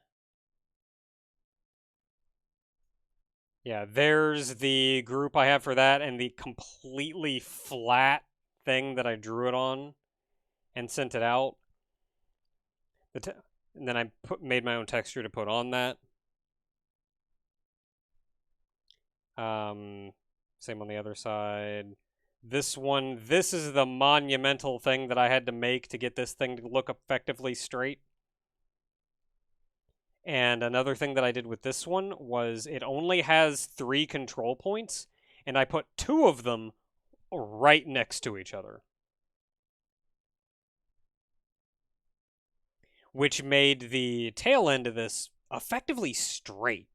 Yeah, there's the group I have for that and the completely flat thing that I drew it on and sent it out. And then I made my own texture to put on that. Same on the other side. This one, this is the monumental thing that I had to make to get this thing to look effectively straight. And another thing that I did with this one was it only has 3 control points, and I put 2 of them right next to each other, which made the tail end of this effectively straight.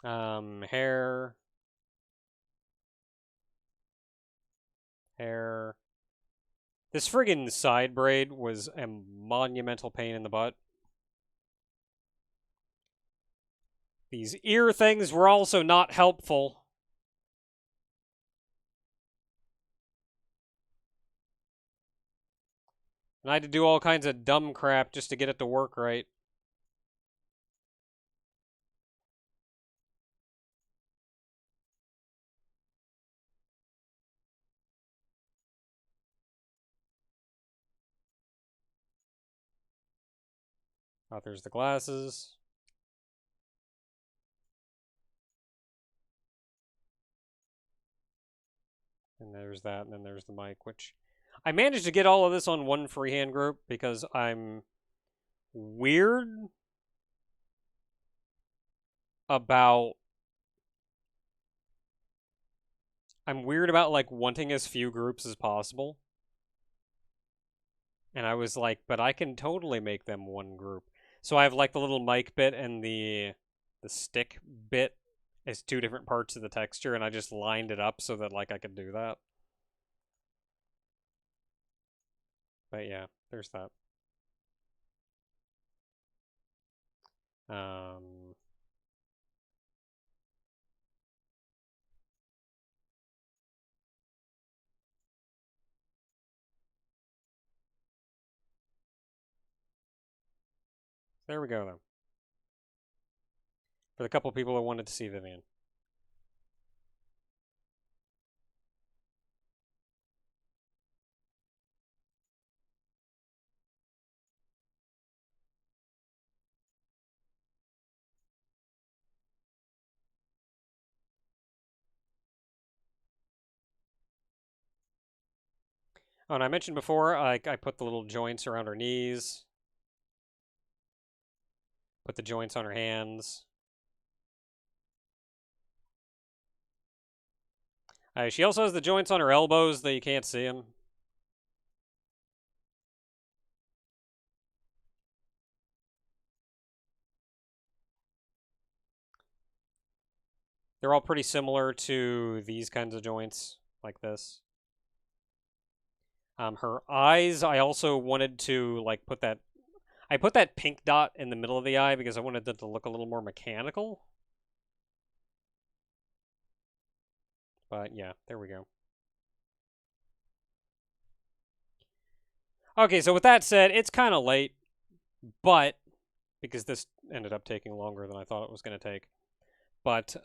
Hair. Hair. This friggin' side braid was a monumental pain in the butt. These ear things were also not helpful. And I had to do all kinds of dumb crap just to get it to work right. Oh, there's the glasses. And there's that, and then there's the mic, which I managed to get all of this on one freehand group because I'm weird. about I'm weird about like wanting as few groups as possible. And I was like, but I can totally make them one group. So I have like the little mic bit and the stick bit as two different parts of the texture, and I just lined it up so that like I could do that. But yeah, there's that. Um, there we go though. For the couple people who wanted to see Vivian. Oh, and I mentioned before, I put the little joints around her knees, put the joints on her hands. She also has the joints on her elbows that you can't see them. They're all pretty similar to these kinds of joints, like this. Her eyes, I also wanted to like put that. I put that pink dot in the middle of the eye because I wanted it to look a little more mechanical. But yeah, there we go. Okay, so with that said, it's kind of late, but because this ended up taking longer than I thought it was going to take. But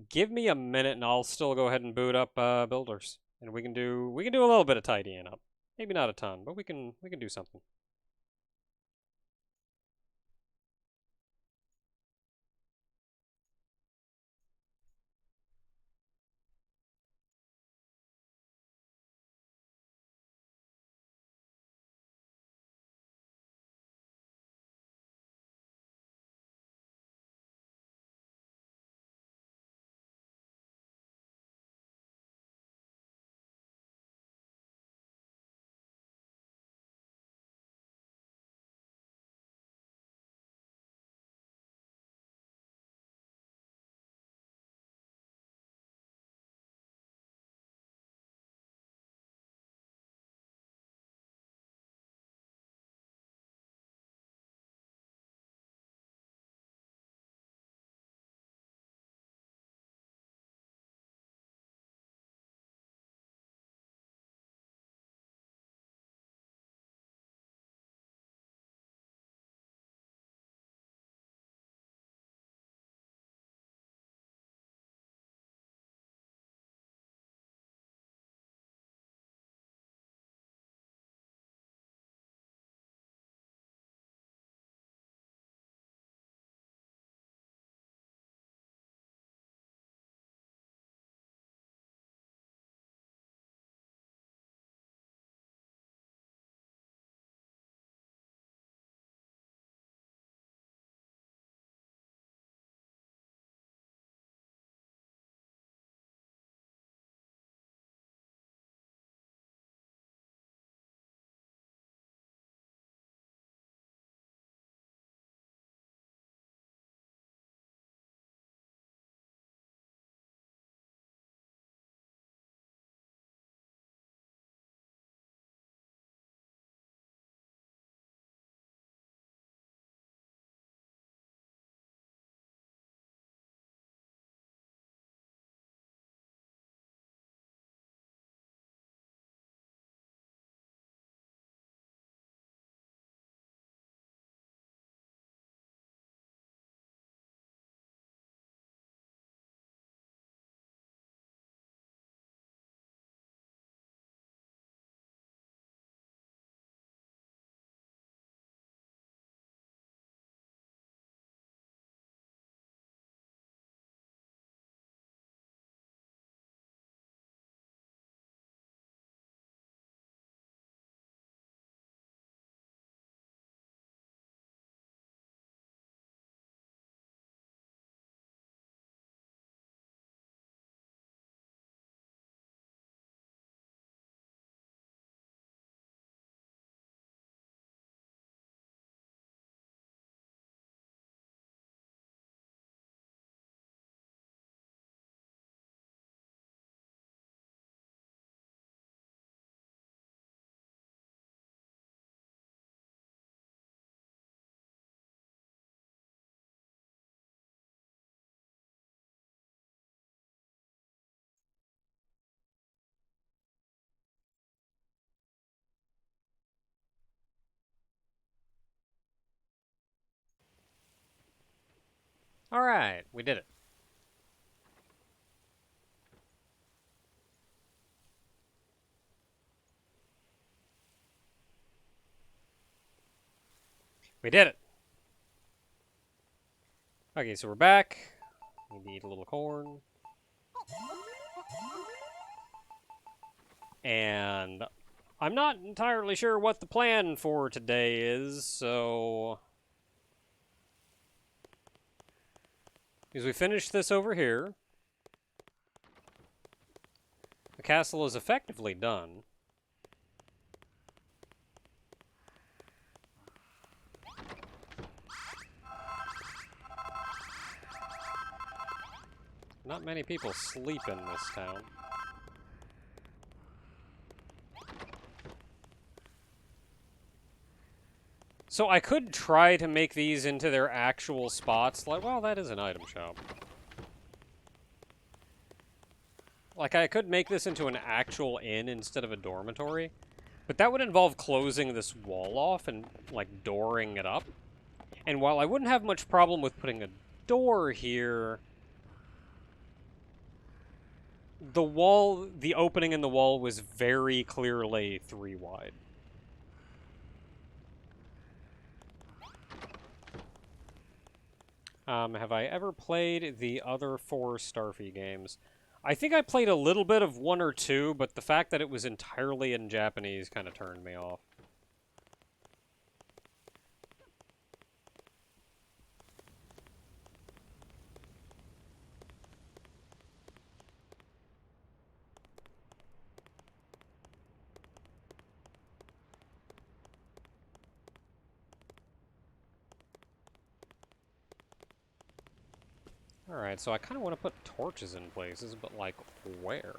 give me a minute, and I'll still go ahead and boot up builders, and we can do a little bit of tidying up. Maybe not a ton, but we can do something. Alright, we did it. We did it. Okay, so we're back. We need a little corn. And I'm not entirely sure what the plan for today is, so... Because we finished this over here. The castle is effectively done. Not many people sleep in this town. So I could try to make these into their actual spots. Like, well, that is an item shop. Like, I could make this into an actual inn instead of a dormitory. But that would involve closing this wall off and, like, dooring it up. And while I wouldn't have much problem with putting a door here... The wall, the opening in the wall was very clearly 3 wide. Have I ever played the other 4 Starfy games? I think I played a little bit of 1 or 2, but the fact that it was entirely in Japanese kind of turned me off. Alright, so I kind of want to put torches in places, but, like, where?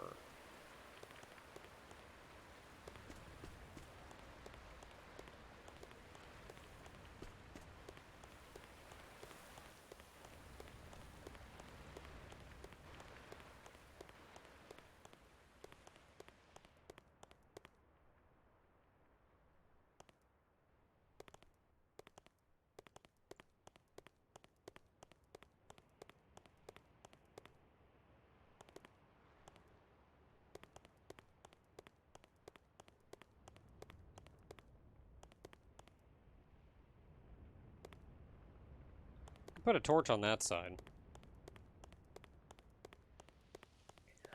Put a torch on that side.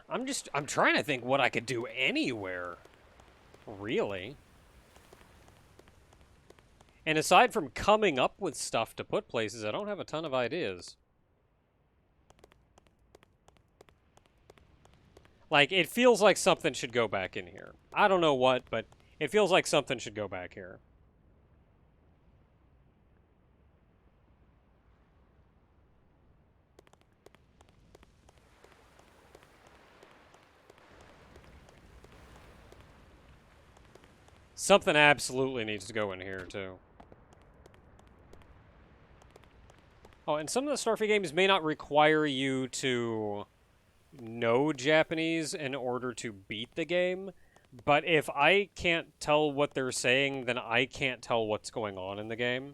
I'm trying to think what I could do anywhere. Really. And aside from coming up with stuff to put places, I don't have a ton of ideas. Like, it feels like something should go back in here. I don't know what, but it feels like something should go back here. Something absolutely needs to go in here, too. Oh, and some of the Starfy games may not require you to know Japanese in order to beat the game, but if I can't tell what they're saying, then I can't tell what's going on in the game.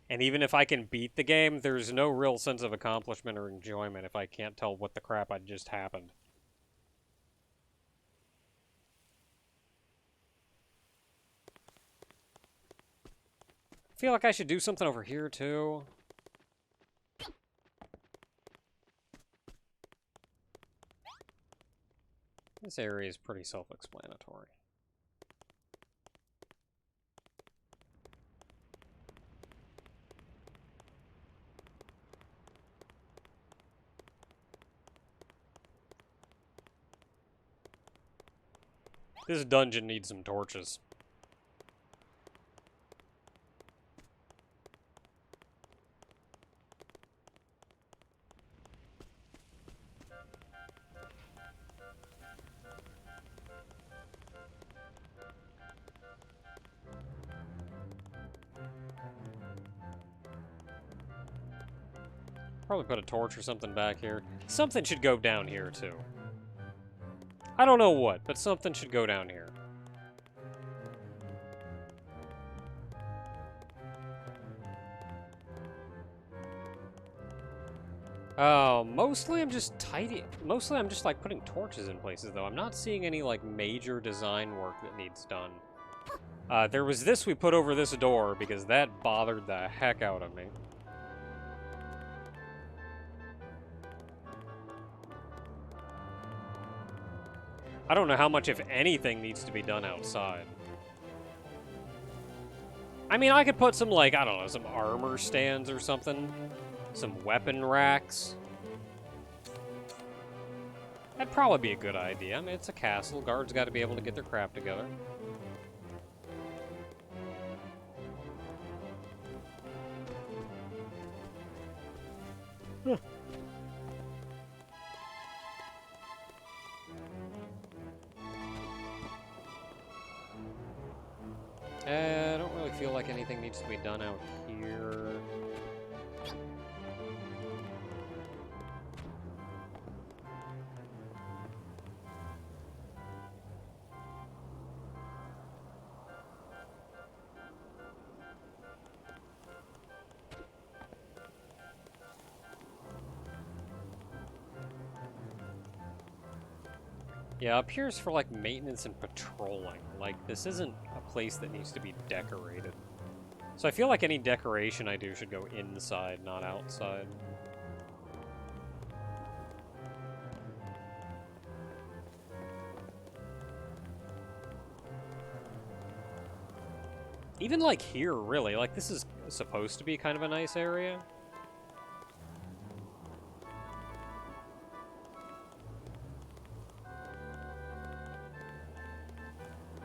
And even if I can beat the game, there's no real sense of accomplishment or enjoyment if I can't tell what the crap had just happened. I feel like I should do something over here, too. This area is pretty self-explanatory. This dungeon needs some torches. Probably put a torch or something back here. Something should go down here, too. I don't know what, but something should go down here. Mostly I'm just Mostly I'm just like putting torches in places though. I'm not seeing any like major design work that needs done. There was this we put over this door because that bothered the heck out of me. I don't know how much, if anything, needs to be done outside. I mean, I could put some, like, I don't know, some armor stands or something. Some weapon racks. That'd probably be a good idea. I mean, it's a castle. Guards got to be able to get their crap together. Huh. I don't really feel like anything needs to be done out here. Yeah, up here's for, like, maintenance and patrolling. Like, this isn't a place that needs to be decorated. So I feel like any decoration I do should go inside, not outside. Even, like, here, really. Like, this is supposed to be kind of a nice area.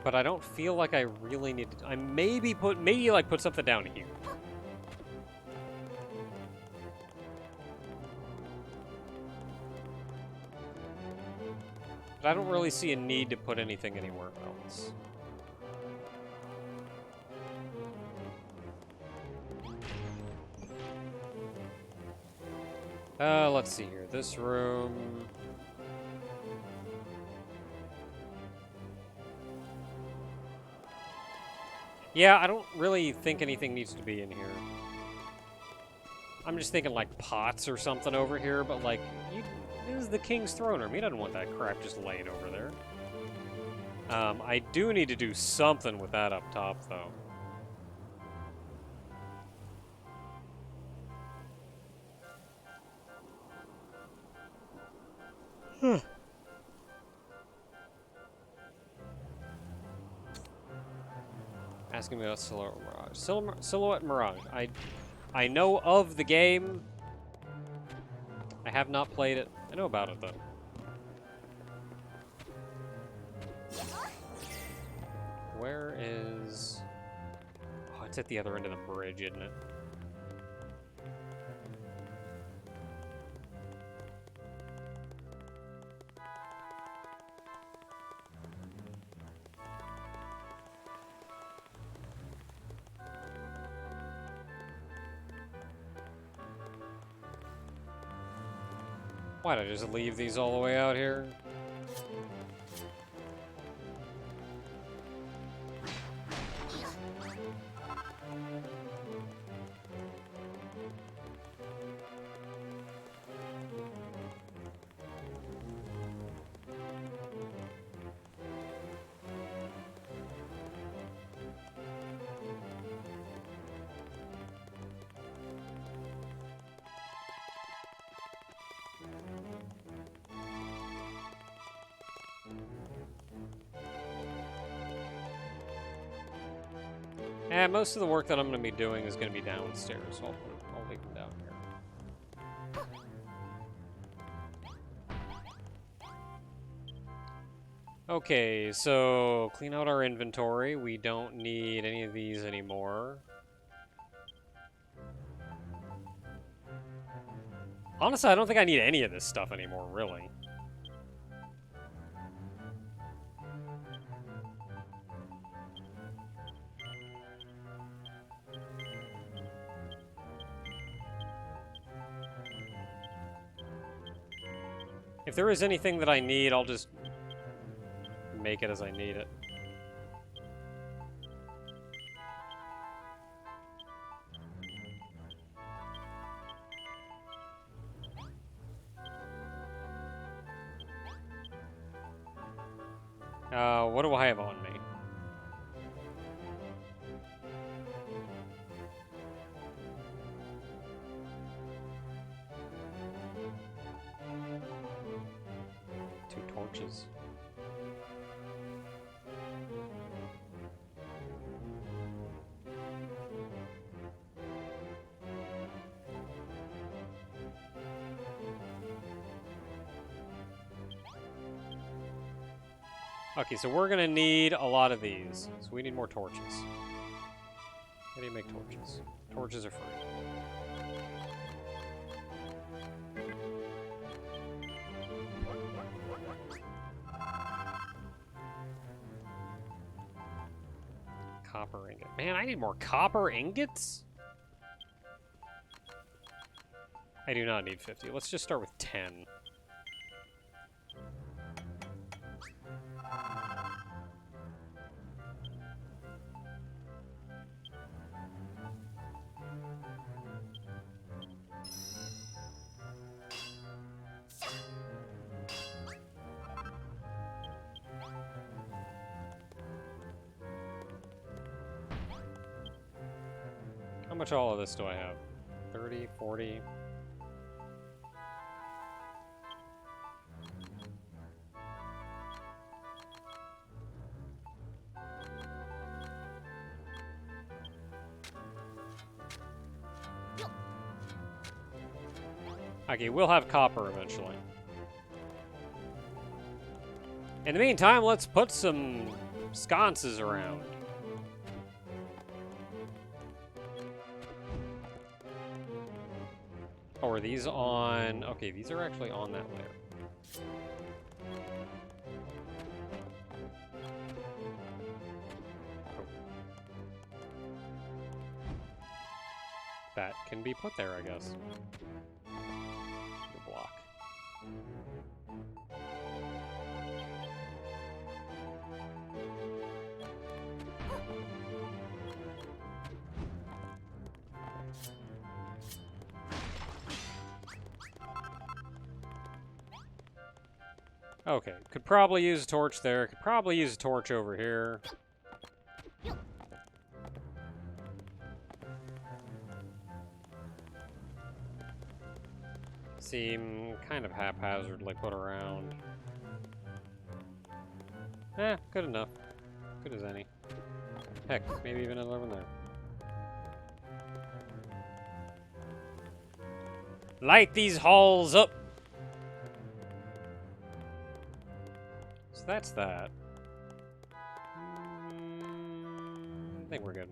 But I don't feel like I really need to... I maybe like, put something down here. But I don't really see a need to put anything anywhere else. Let's see here. This room... Yeah, I don't really think anything needs to be in here. I'm just thinking, like, pots or something over here, but, like, this is the king's throne room. He doesn't want that crap just laying over there. I do need to do something with that up top, though. Asking me about Silhouette Mirage. Silhouette Mirage. I know of the game. I have not played it. I know about it, though. Where is... Oh, it's at the other end of the bridge, isn't it? Why'd I just leave these all the way out here? And most of the work that I'm going to be doing is going to be downstairs, so I'll leave them down here. Okay, so clean out our inventory. We don't need any of these anymore. Honestly, I don't think I need any of this stuff anymore, really. If there is anything that I need, I'll just make it as I need it. What do I have on me? Two torches. Okay, so we're gonna need a lot of these. So we need more torches. How do you make torches? Torches are free. Copper ingot. Man, I need more copper ingots? I do not need 50. Let's just start with 10. How much all of this do I have? 30, 40? Okay, we'll have copper eventually. In the meantime, let's put some sconces around. Oh, are these on... Okay, these are actually on that layer. Oh. That can be put there, I guess. The block. Okay, could probably use a torch there. Could probably use a torch over here. Seem kind of haphazardly put around. Good enough. Good as any. Heck, maybe even another one there. Light these halls up! So that's that. I think we're good.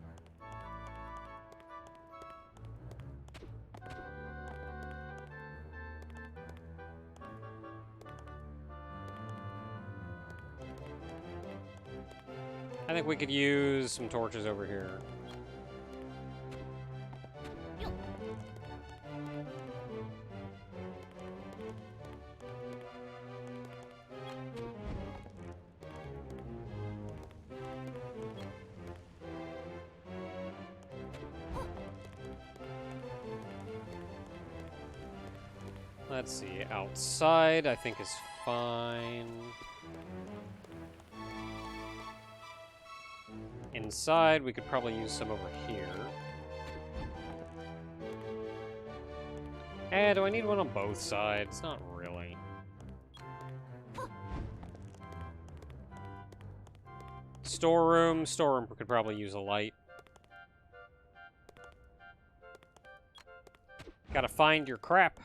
I think we could use some torches over here. Let's see, outside I think is fine. Inside, we could probably use some over here. Do I need one on both sides? Not really. Storeroom could probably use a light. Gotta find your crap.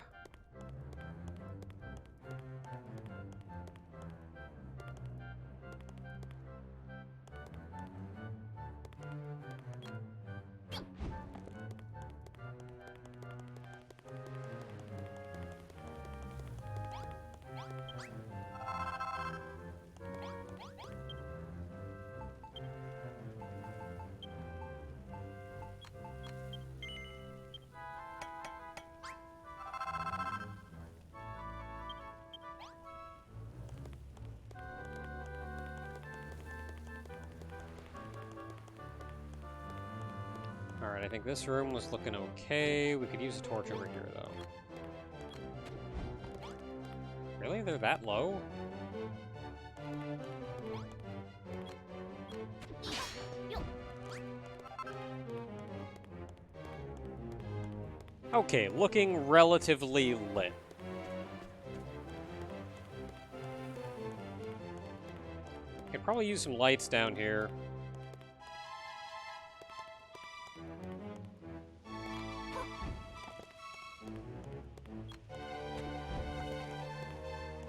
Alright, I think this room was looking okay. We could use a torch over here, though. Really? They're that low? Okay, looking relatively lit. Could probably use some lights down here.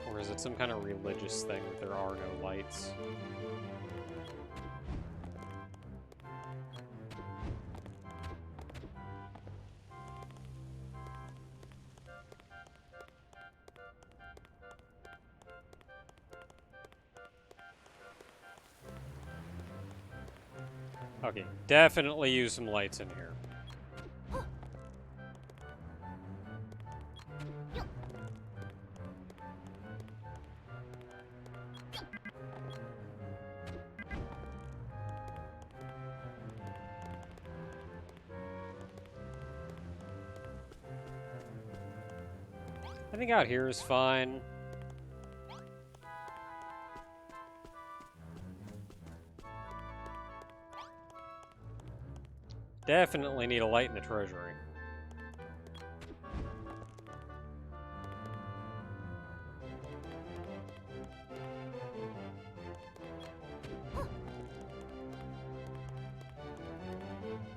Or is it some kind of religious thing that there are no lights? Okay, definitely use some lights in here. I think out here is fine. Definitely need a light in the treasury.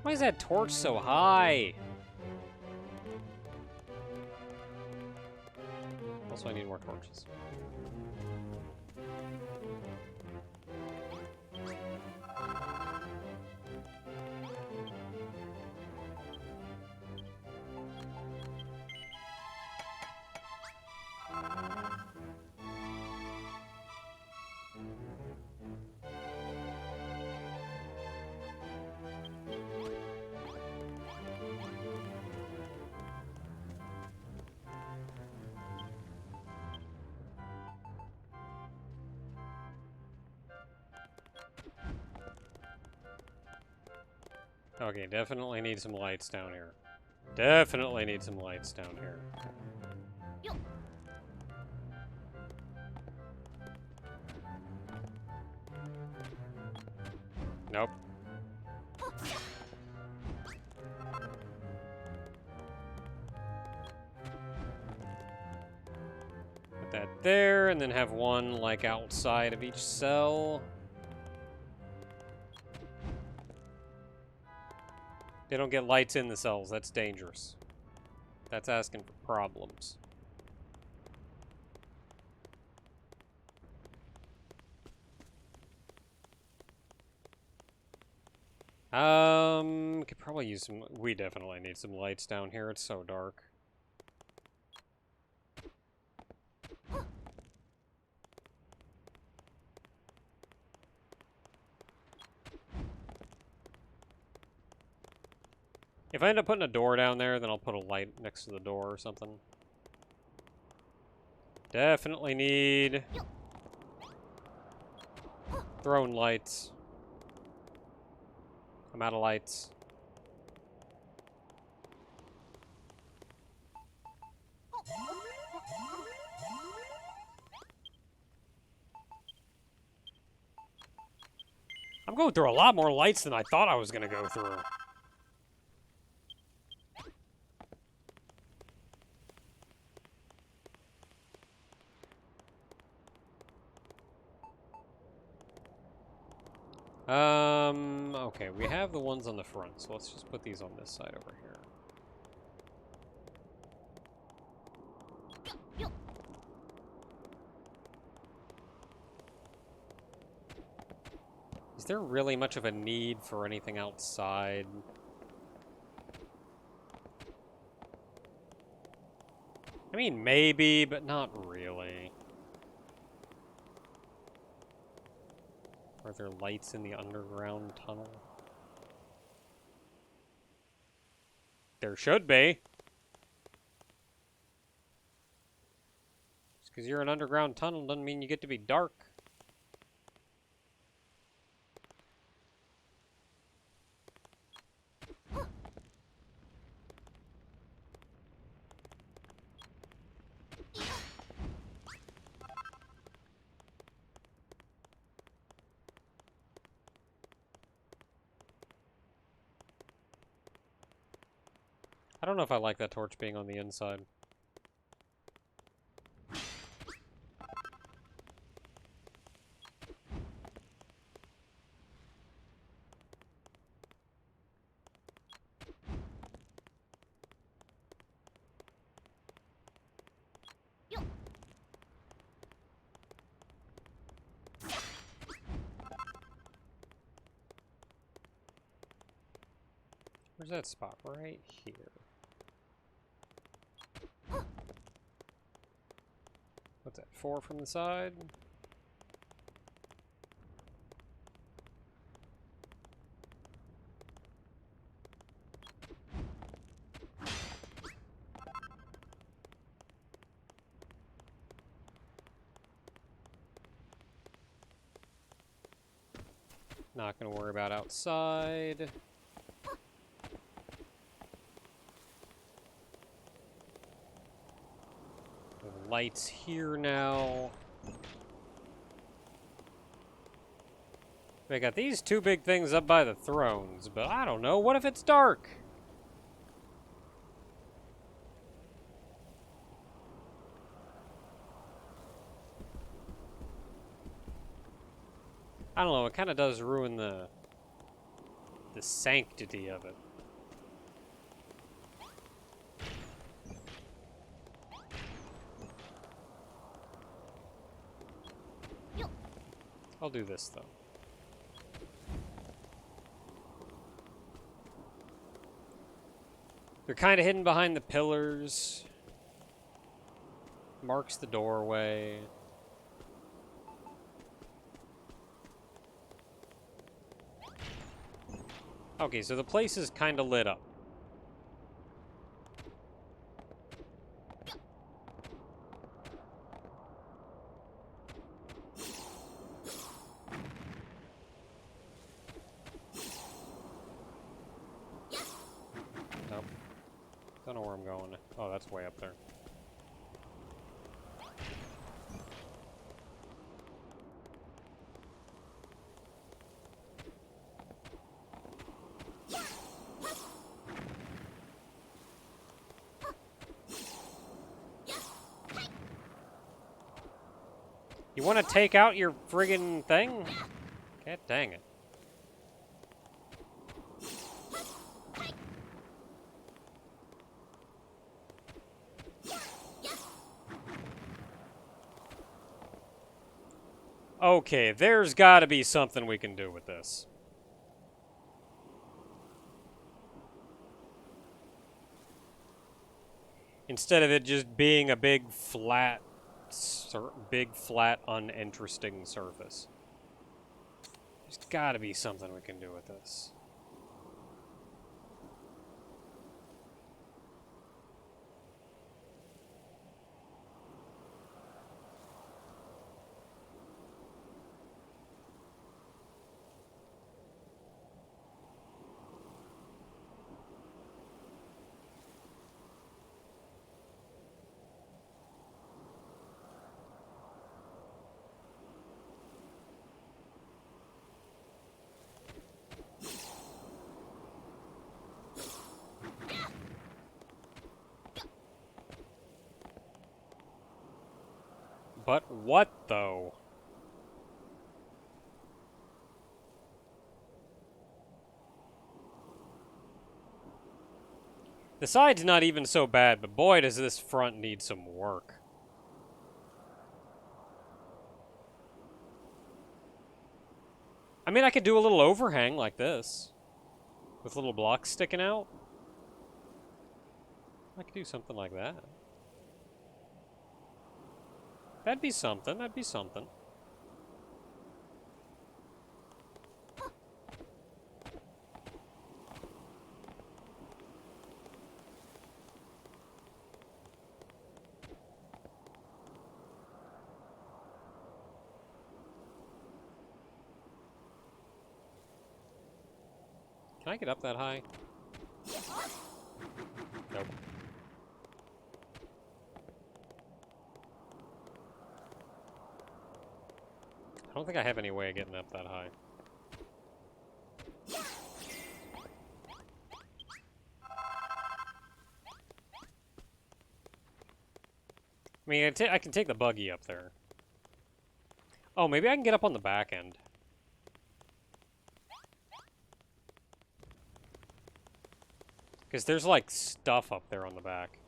Why is that torch so high? Also, I need more torches. Okay, definitely need some lights down here. Definitely need some lights down here. Nope. Put that there, and then have one, like, outside of each cell. They don't get lights in the cells. That's dangerous. That's asking for problems. Could probably use some... We definitely need some lights down here. It's so dark. If I end up putting a door down there, then I'll put a light next to the door or something. Definitely need... throne lights. I'm out of lights. I'm going through a lot more lights than I thought I was going to go through. Okay, we have the ones on the front, so let's just put these on this side over here. Is there really much of a need for anything outside? I mean, maybe, but not really. Are there lights in the underground tunnel? There should be. Just because you're an underground tunnel doesn't mean you get to be dark. I don't know if I like that torch being on the inside. Where's that spot? Right here. What's that? 4 from the side? Not gonna worry about outside. The lights here now. They got these 2 big things up by the thrones, but I don't know. What if it's dark? I don't know. It kind of does ruin the sanctity of it. I'll do this though. They're kind of hidden behind the pillars. Marks the doorway. Okay, so the place is kind of lit up. Nope. Don't know where I'm going. Oh, that's way up there. You want to take out your friggin' thing? God dang it. Okay, there's gotta be something we can do with this. Instead of it just being a big flat, uninteresting surface. There's gotta be something we can do with this. But what, though? The side's not even so bad, but boy, does this front need some work. I mean, I could do a little overhang like this, with little blocks sticking out. I could do something like that. That'd be something, that'd be something. Can I get up that high? Nope. I don't think I have any way of getting up that high. I mean, I can take the buggy up there. Oh, maybe I can get up on the back end. Because there's, like, stuff up there on the back.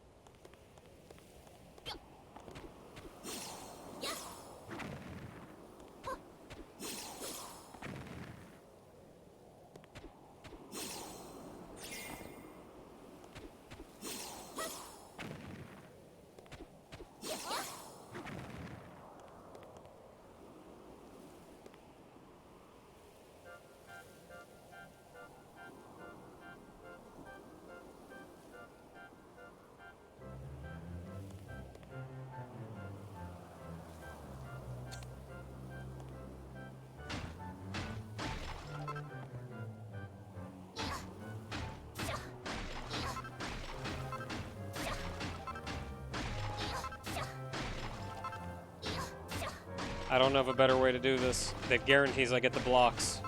I don't know of a better way to do this that guarantees I get the blocks.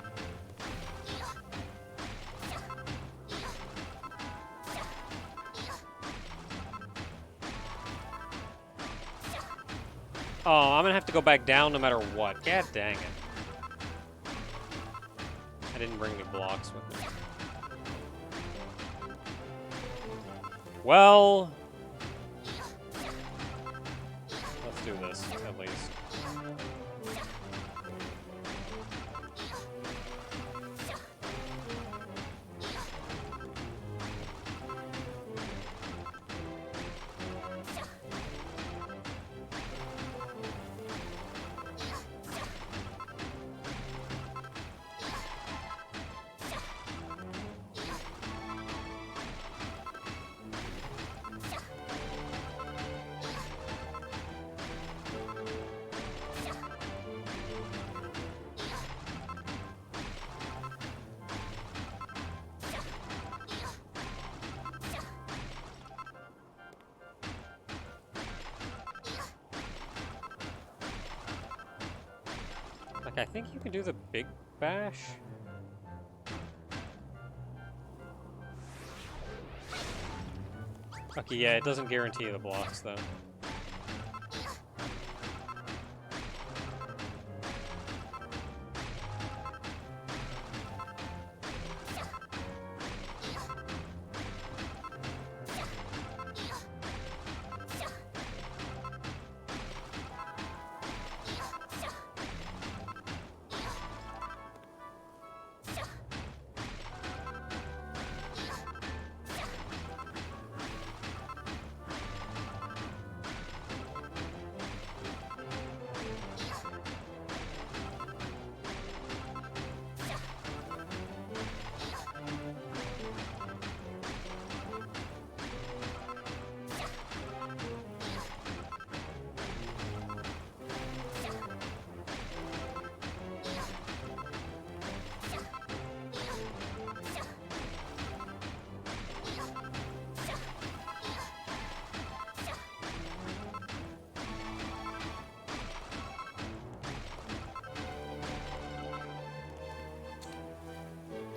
Oh, I'm gonna have to go back down no matter what. God dang it. I didn't bring any blocks with me. Well, let's do this, at least. Like, I think you can do the big bash. Okay, yeah, it doesn't guarantee the blocks, though.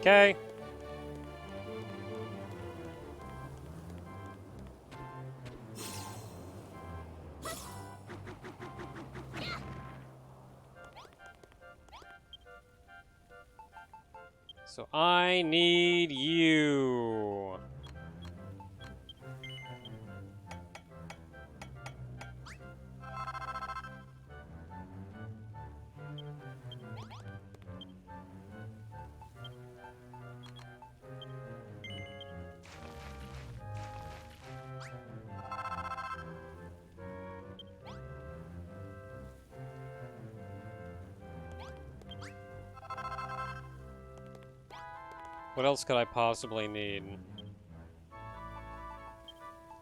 Okay. So I need you. What else could I possibly need?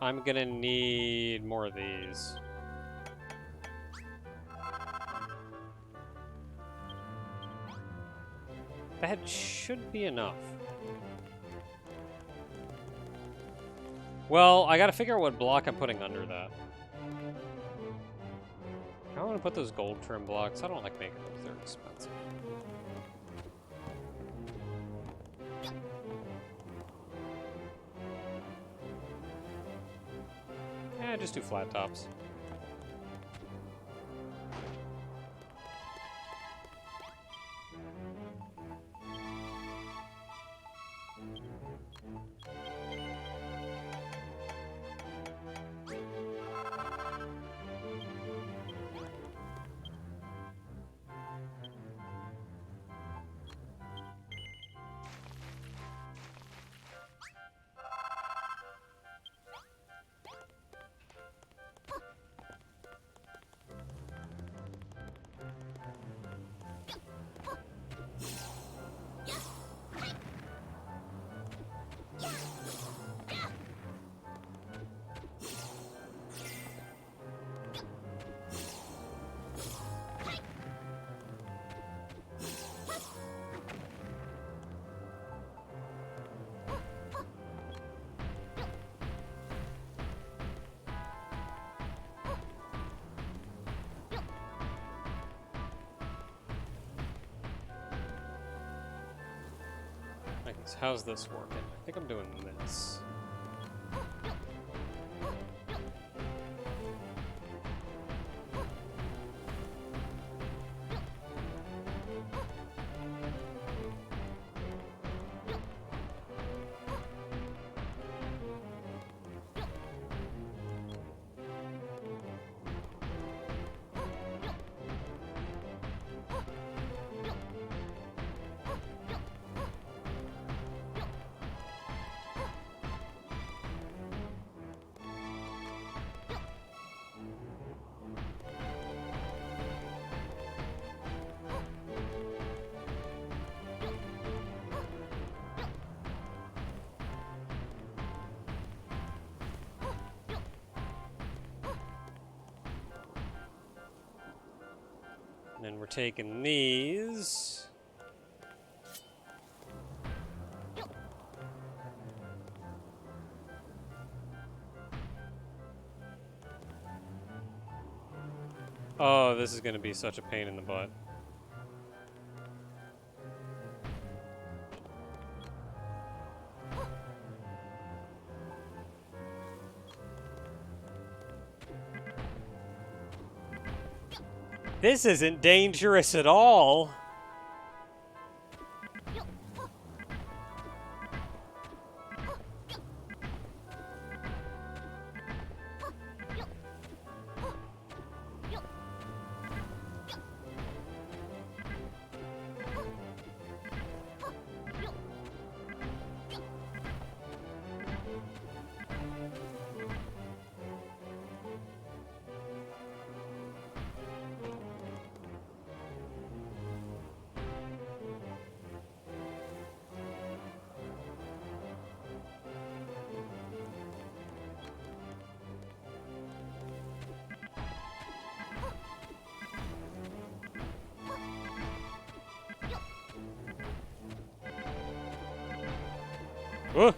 I'm gonna need more of these. That should be enough. Well, I gotta figure out what block I'm putting under that. I want to put those gold trim blocks. I don't like making those. They're expensive. Yeah, just do flat tops. Okay, so how's this working? I think I'm doing this. And then we're taking these. Oh, this is going to be such a pain in the butt. This isn't dangerous at all. Ugh.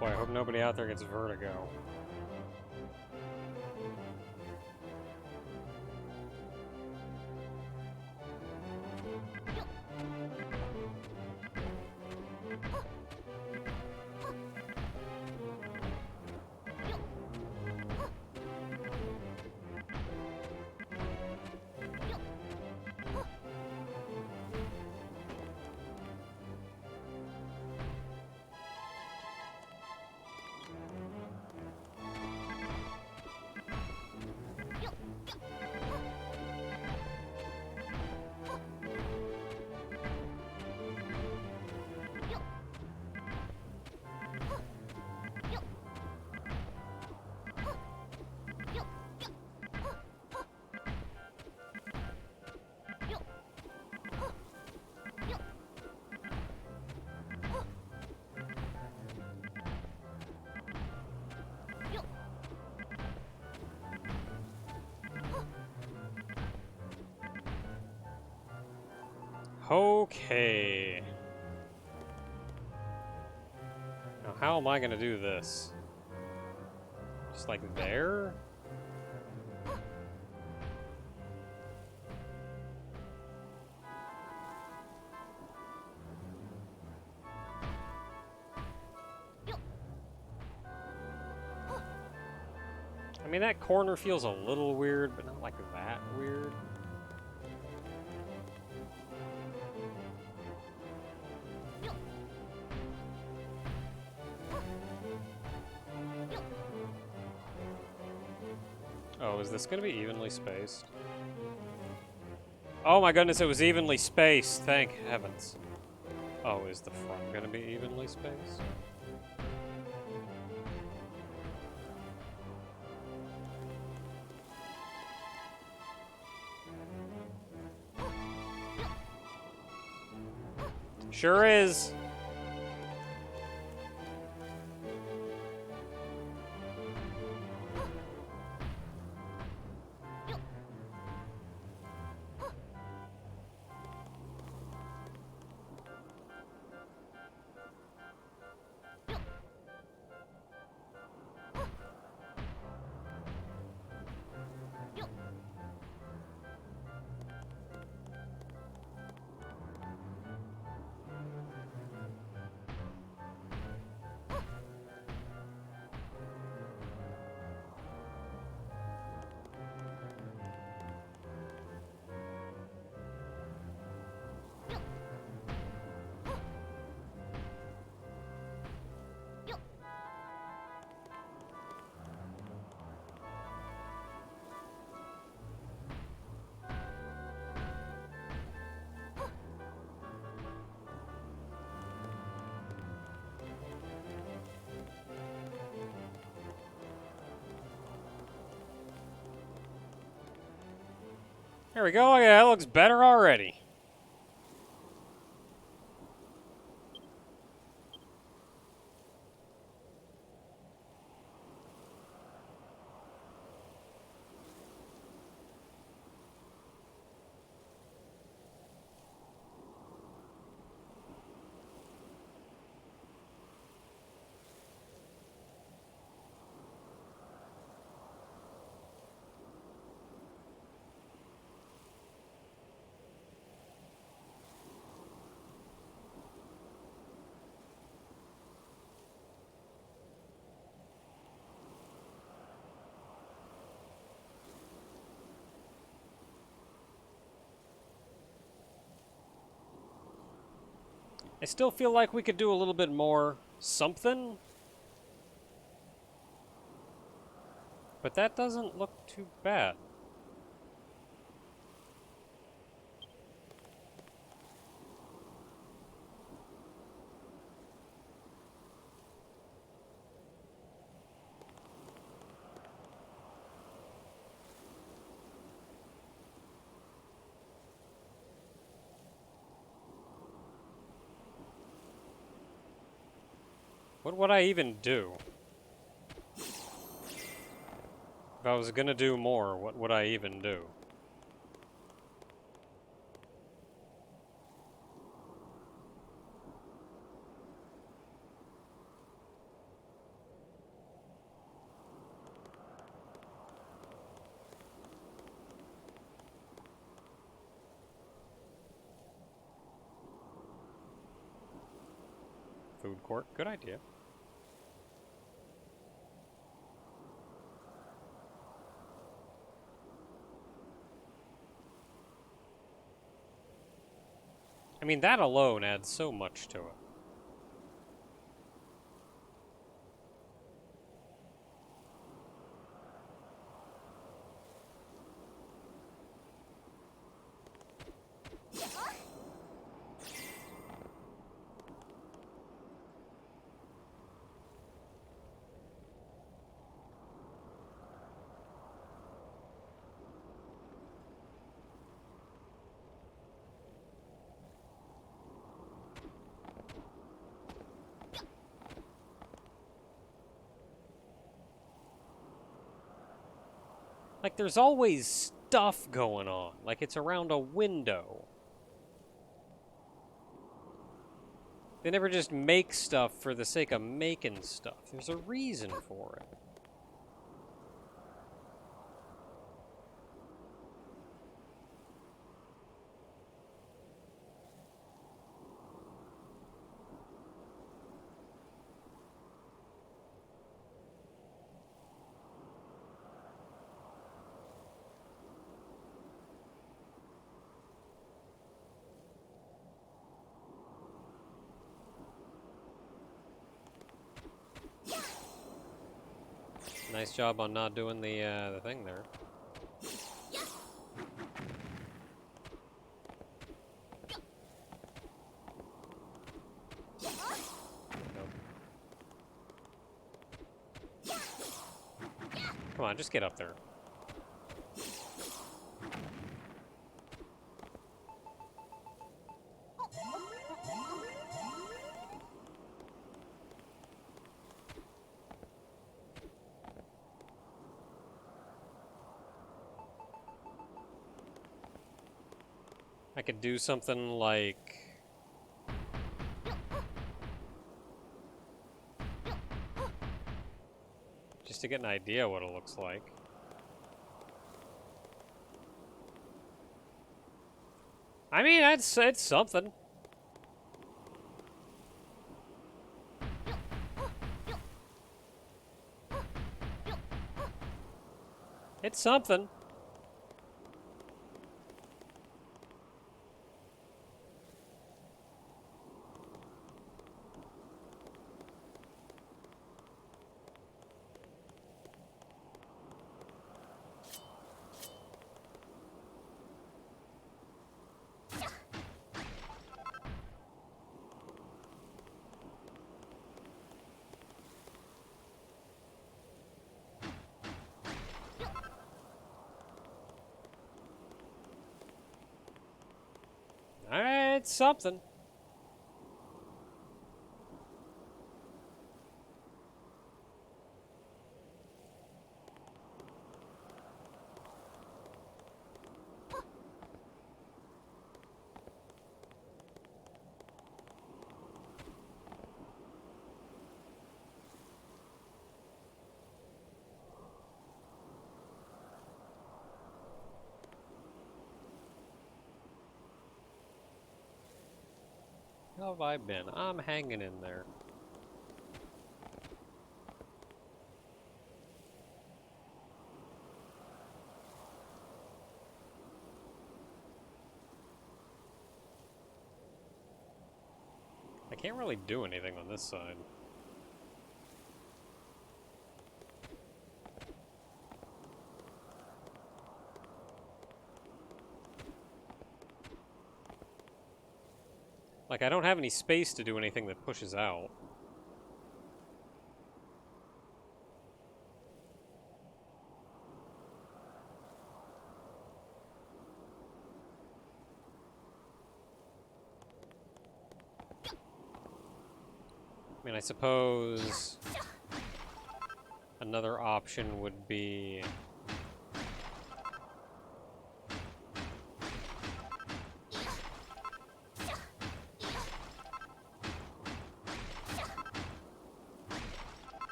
Boy, I hope nobody out there gets vertigo. Okay. Now, how am I gonna do this? Just like there? I mean, that corner feels a little weird, but not like that weird. Oh, is this gonna be evenly spaced? Oh my goodness, it was evenly spaced, thank heavens. Oh, is the front gonna be evenly spaced? Sure is. There we go, yeah, that looks better already. I still feel like we could do a little bit more something. But that doesn't look too bad. What would I even do? If I was gonna do more, what would I even do? Food court, good idea. I mean, that alone adds so much to it. Like, there's always stuff going on. Like, it's around a window. They never just make stuff for the sake of making stuff. There's a reason for it. Nice job on not doing the thing there. Nope. Come on, just get up there. I could do something like... just to get an idea what it looks like. I mean, it's something. It's something. Alright, it's something. How have I been? I'm hanging in there. I can't really do anything on this side. Like, I don't have any space to do anything that pushes out. I mean, I suppose another option would be...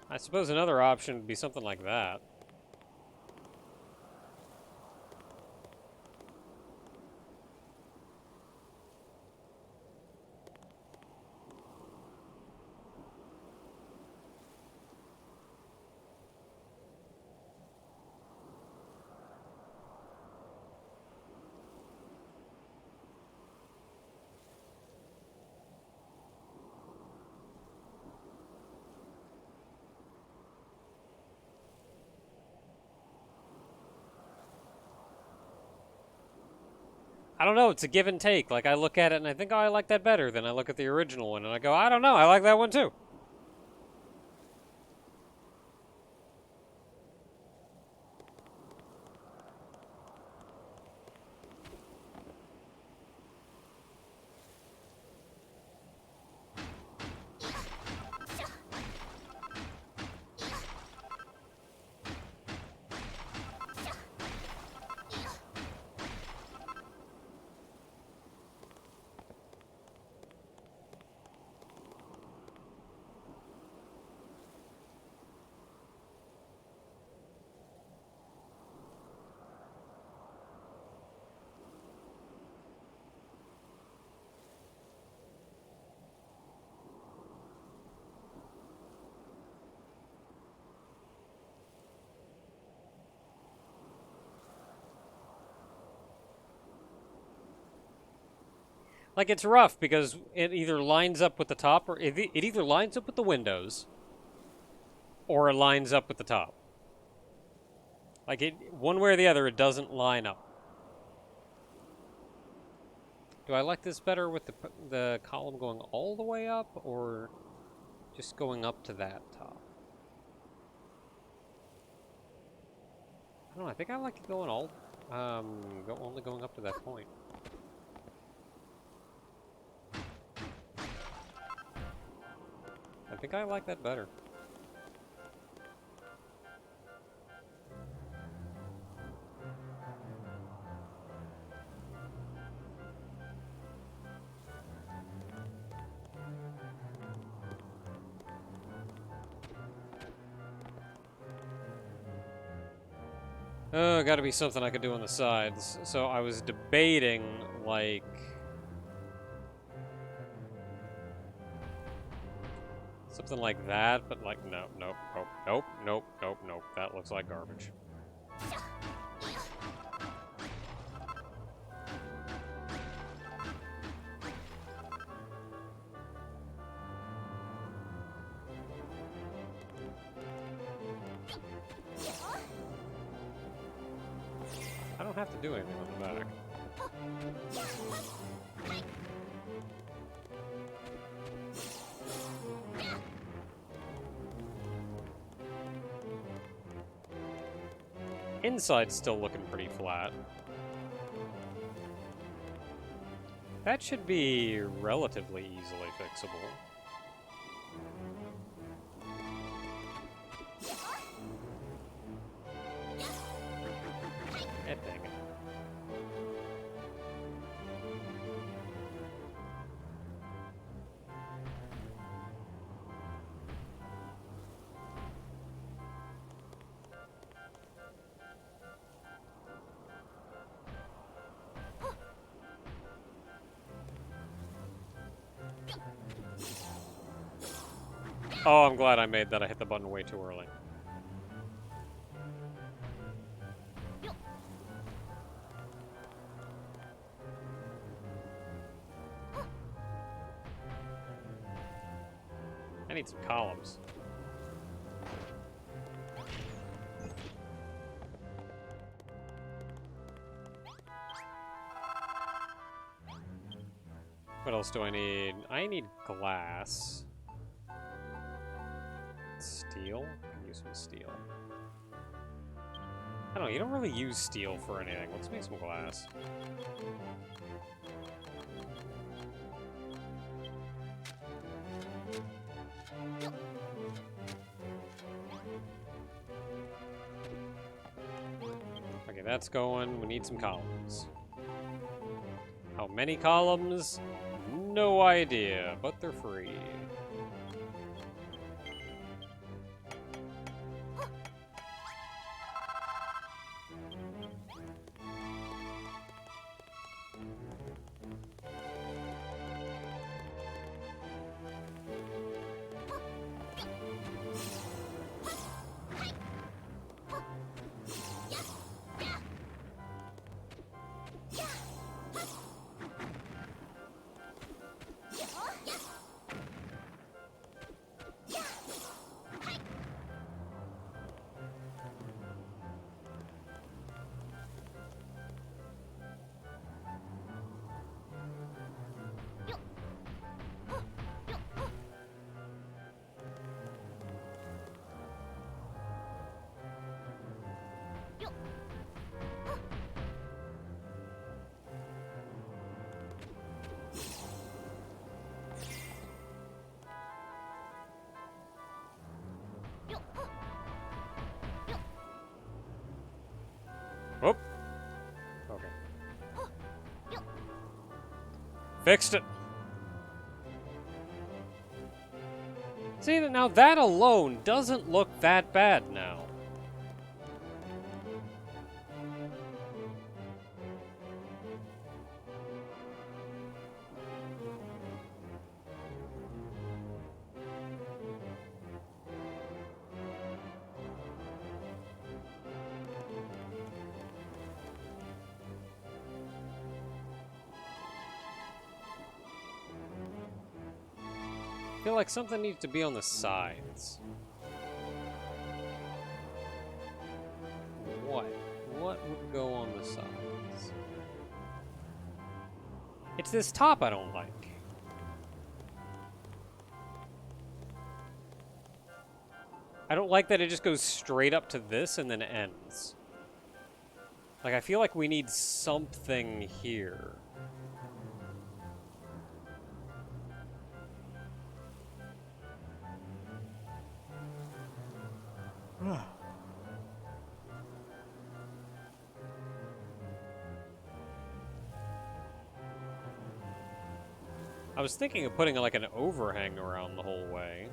I suppose another option would be something like that. I don't know, it's a give and take. Like, I look at it and I think, oh, I like that better. Then I look at the original one and I go, I don't know, I like that one too. Like, it's rough because it either lines up with the top, or it either lines up with the windows, or it lines up with the top. Like, one way or the other, it doesn't line up. Do I like this better with the column going all the way up, or just going up to that top? I don't know, I think I like it going only going up to that point. I think I like that better. Oh, gotta be something I could do on the sides. So I was debating, like... something like that, but like, no, nope, nope, nope, nope, nope, nope. That looks like garbage. I don't have to do anything on the back. Inside's still looking pretty flat. That should be relatively easily fixable. Eh, dang it. Oh, I'm glad I made that. I hit the button way too early. I need some columns. What else do I need? I need glass. Steel? I can use some steel. I don't know, you don't really use steel for anything. Let's make some glass. Okay, that's going. We need some columns. How many columns? No idea, but they're free. Oh! Okay. Fixed it! See, now that alone doesn't look that bad now. feel like something needs to be on the sides. What? What would go on the sides? It's this top I don't like. I don't like that it just goes straight up to this and then ends. Like, I feel like we need something here. I was thinking of putting like an overhang around the whole way.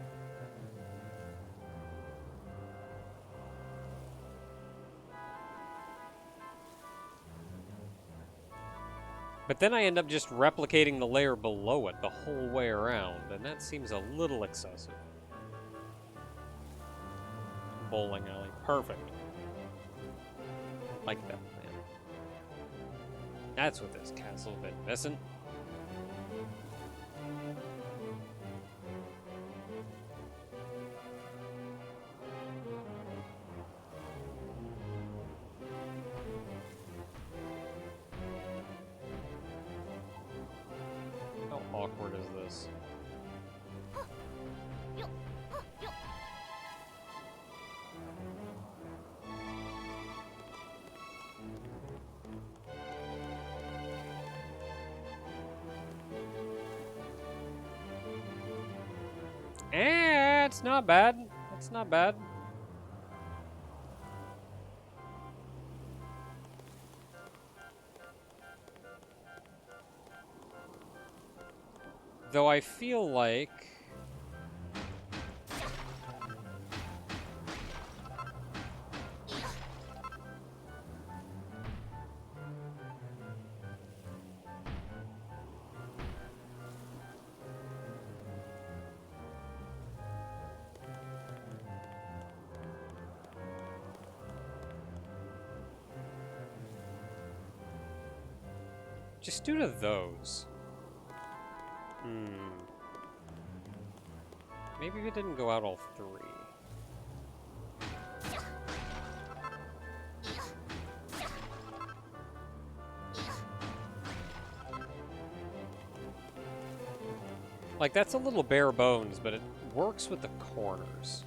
But then I end up just replicating the layer below it the whole way around, and that seems a little excessive. Bowling alley. Perfect. Like that, man. That's what this castle's been missing. How awkward is this? It's not bad. It's not bad. Though I feel like... just due to those. Maybe we didn't go out all three. Like, that's a little bare bones, but it works with the corners.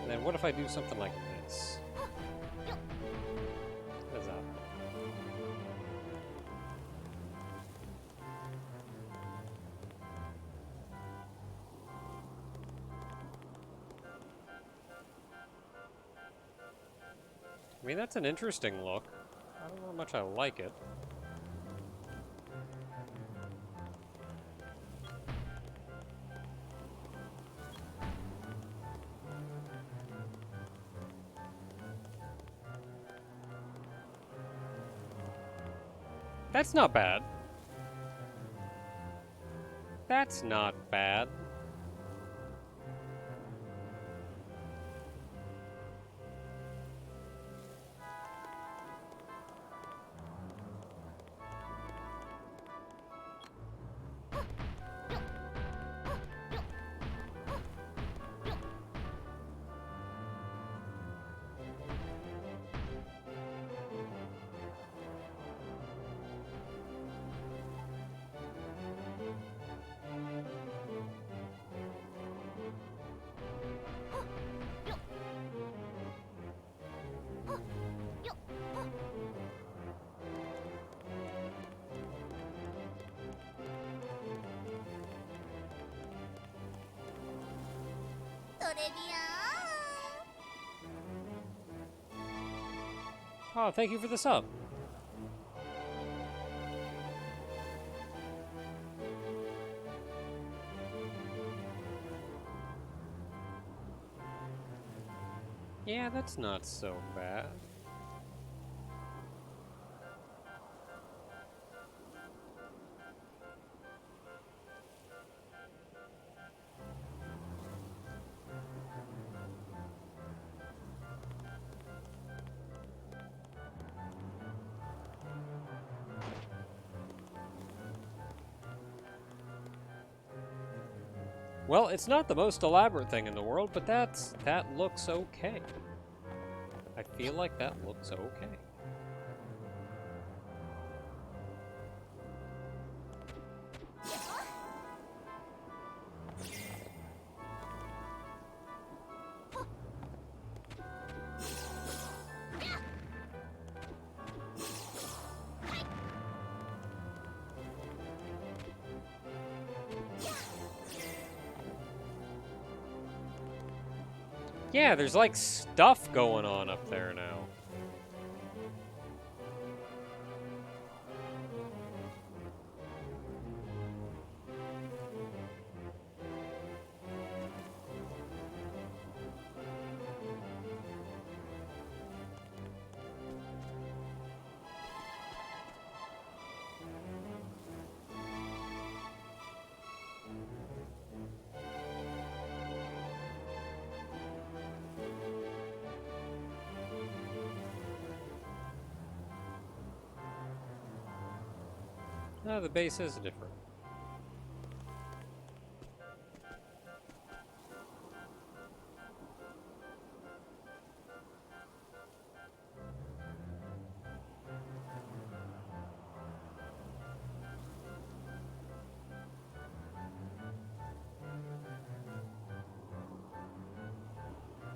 And then what if I do something like this? What is that? I mean, that's an interesting look. I don't know how much I like it. That's not bad. That's not bad. Oh, thank you for the sub. Yeah, that's not so bad. Well, it's not the most elaborate thing in the world, but that looks okay. I feel like that looks okay. Yeah, there's like stuff going on up there now. No, the base is different.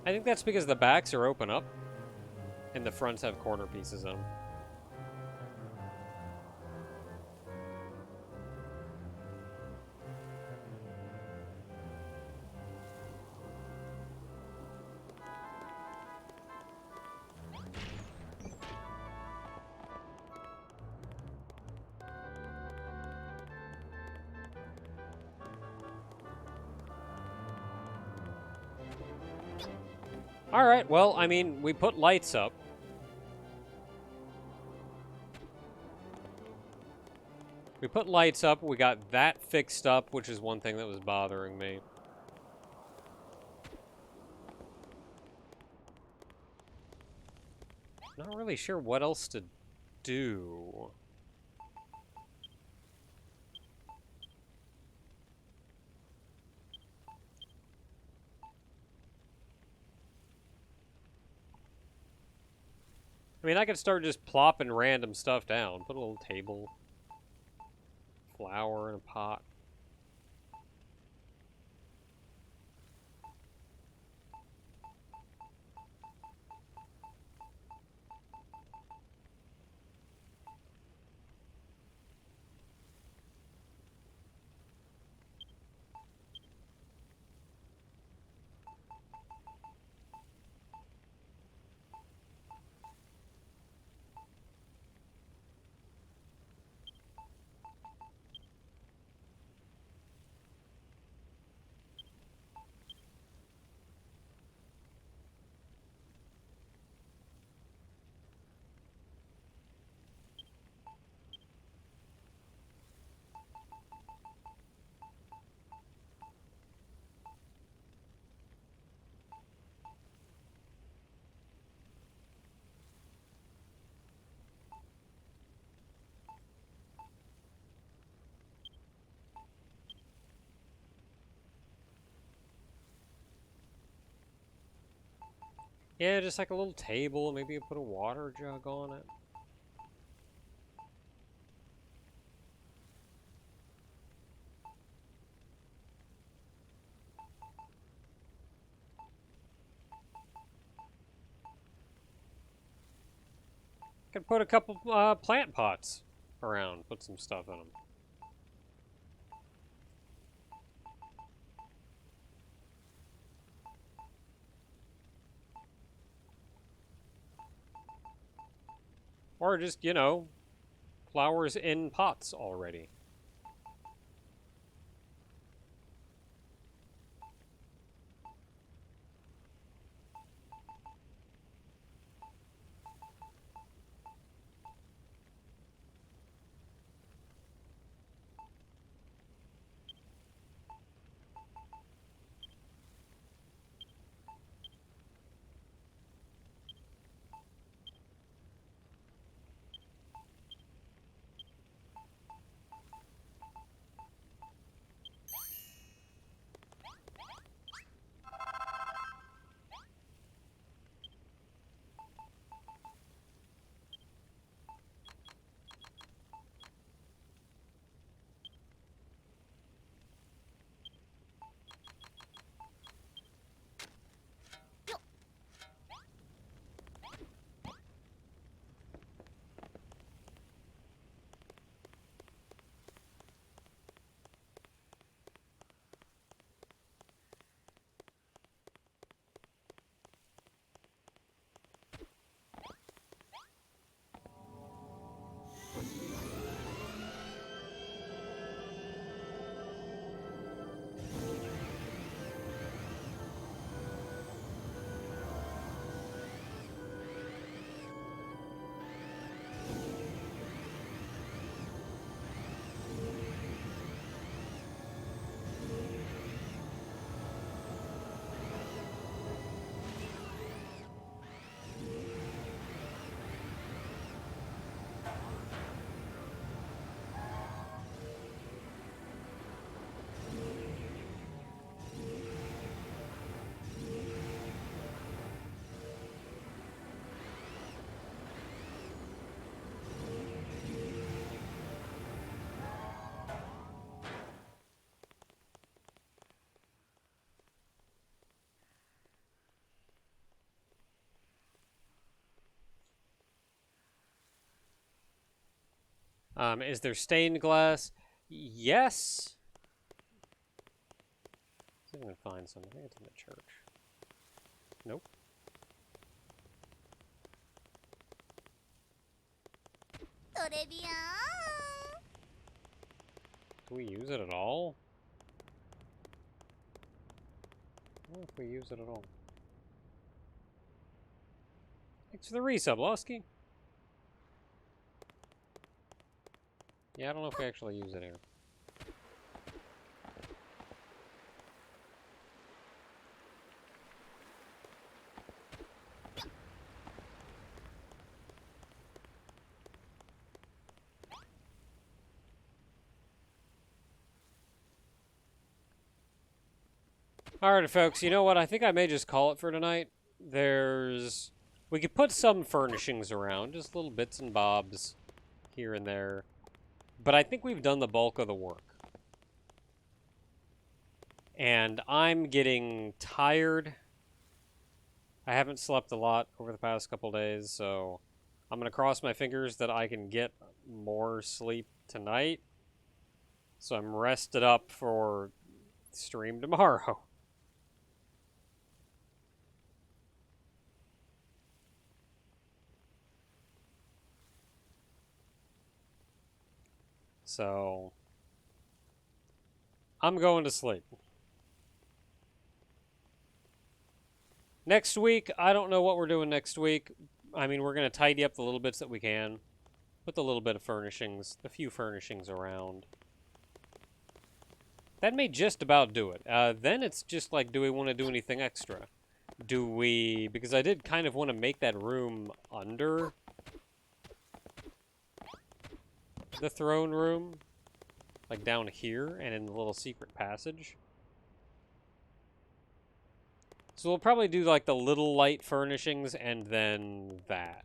I think that's because the backs are open up and the fronts have corner pieces in them. Alright, well, I mean, we put lights up. We put lights up, we got that fixed up, which is one thing that was bothering me. Not really sure what else to do. I mean, I could start just plopping random stuff down. Put a little table. Flower in a pot. Yeah, just like a little table. Maybe you put a water jug on it. Could put a couple plant pots around. Put some stuff in them. Or just, you know, flowers in pots already. Is there stained glass? Yes. See if I can find some. I think it's in the church. Nope. Do we use it at all? I don't know if we use it at all. Thanks for the resub, Lusky. Yeah, I don't know if we actually use it here. Alright, folks, you know what? I think I may just call it for tonight. We could put some furnishings around, just little bits and bobs here and there. But I think we've done the bulk of the work. And I'm getting tired. I haven't slept a lot over the past couple days, so I'm going to cross my fingers that I can get more sleep tonight. So I'm rested up for stream tomorrow. So I'm going to sleep. Next week, I don't know what we're doing next week. I mean, we're going to tidy up the little bits that we can. Put the little bit of furnishings, a few furnishings around. That may just about do it. Then it's just like, do we want to do anything extra? Because I did kind of want to make that room under the throne room. Like down here and in the little secret passage. So we'll probably do like the little light furnishings and then that.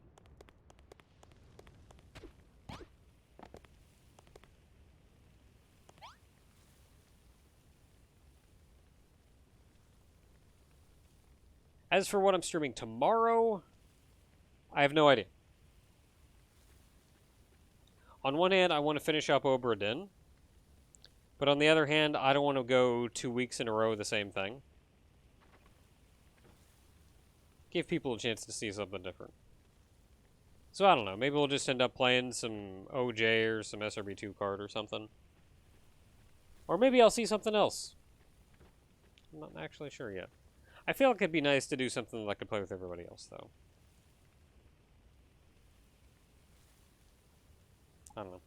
As for what I'm streaming tomorrow, I have no idea. On one hand, I want to finish up Obra Dinn. But on the other hand, I don't want to go 2 weeks in a row the same thing. Give people a chance to see something different. So I don't know. Maybe we'll just end up playing some OJ or some SRB2 card or something. Or maybe I'll see something else. I'm not actually sure yet. I feel like it'd be nice to do something that I could play with everybody else, though. I don't know.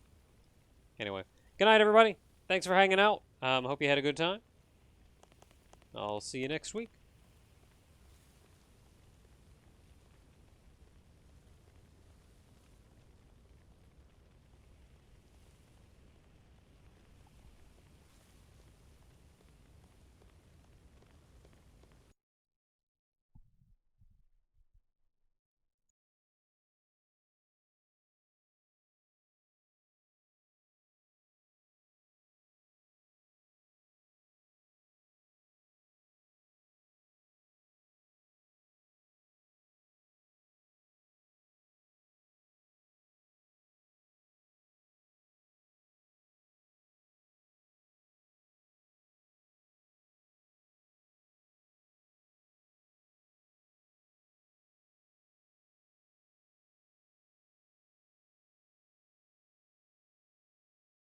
Anyway. Good night, everybody. Thanks for hanging out. Hope you had a good time. I'll see you next week.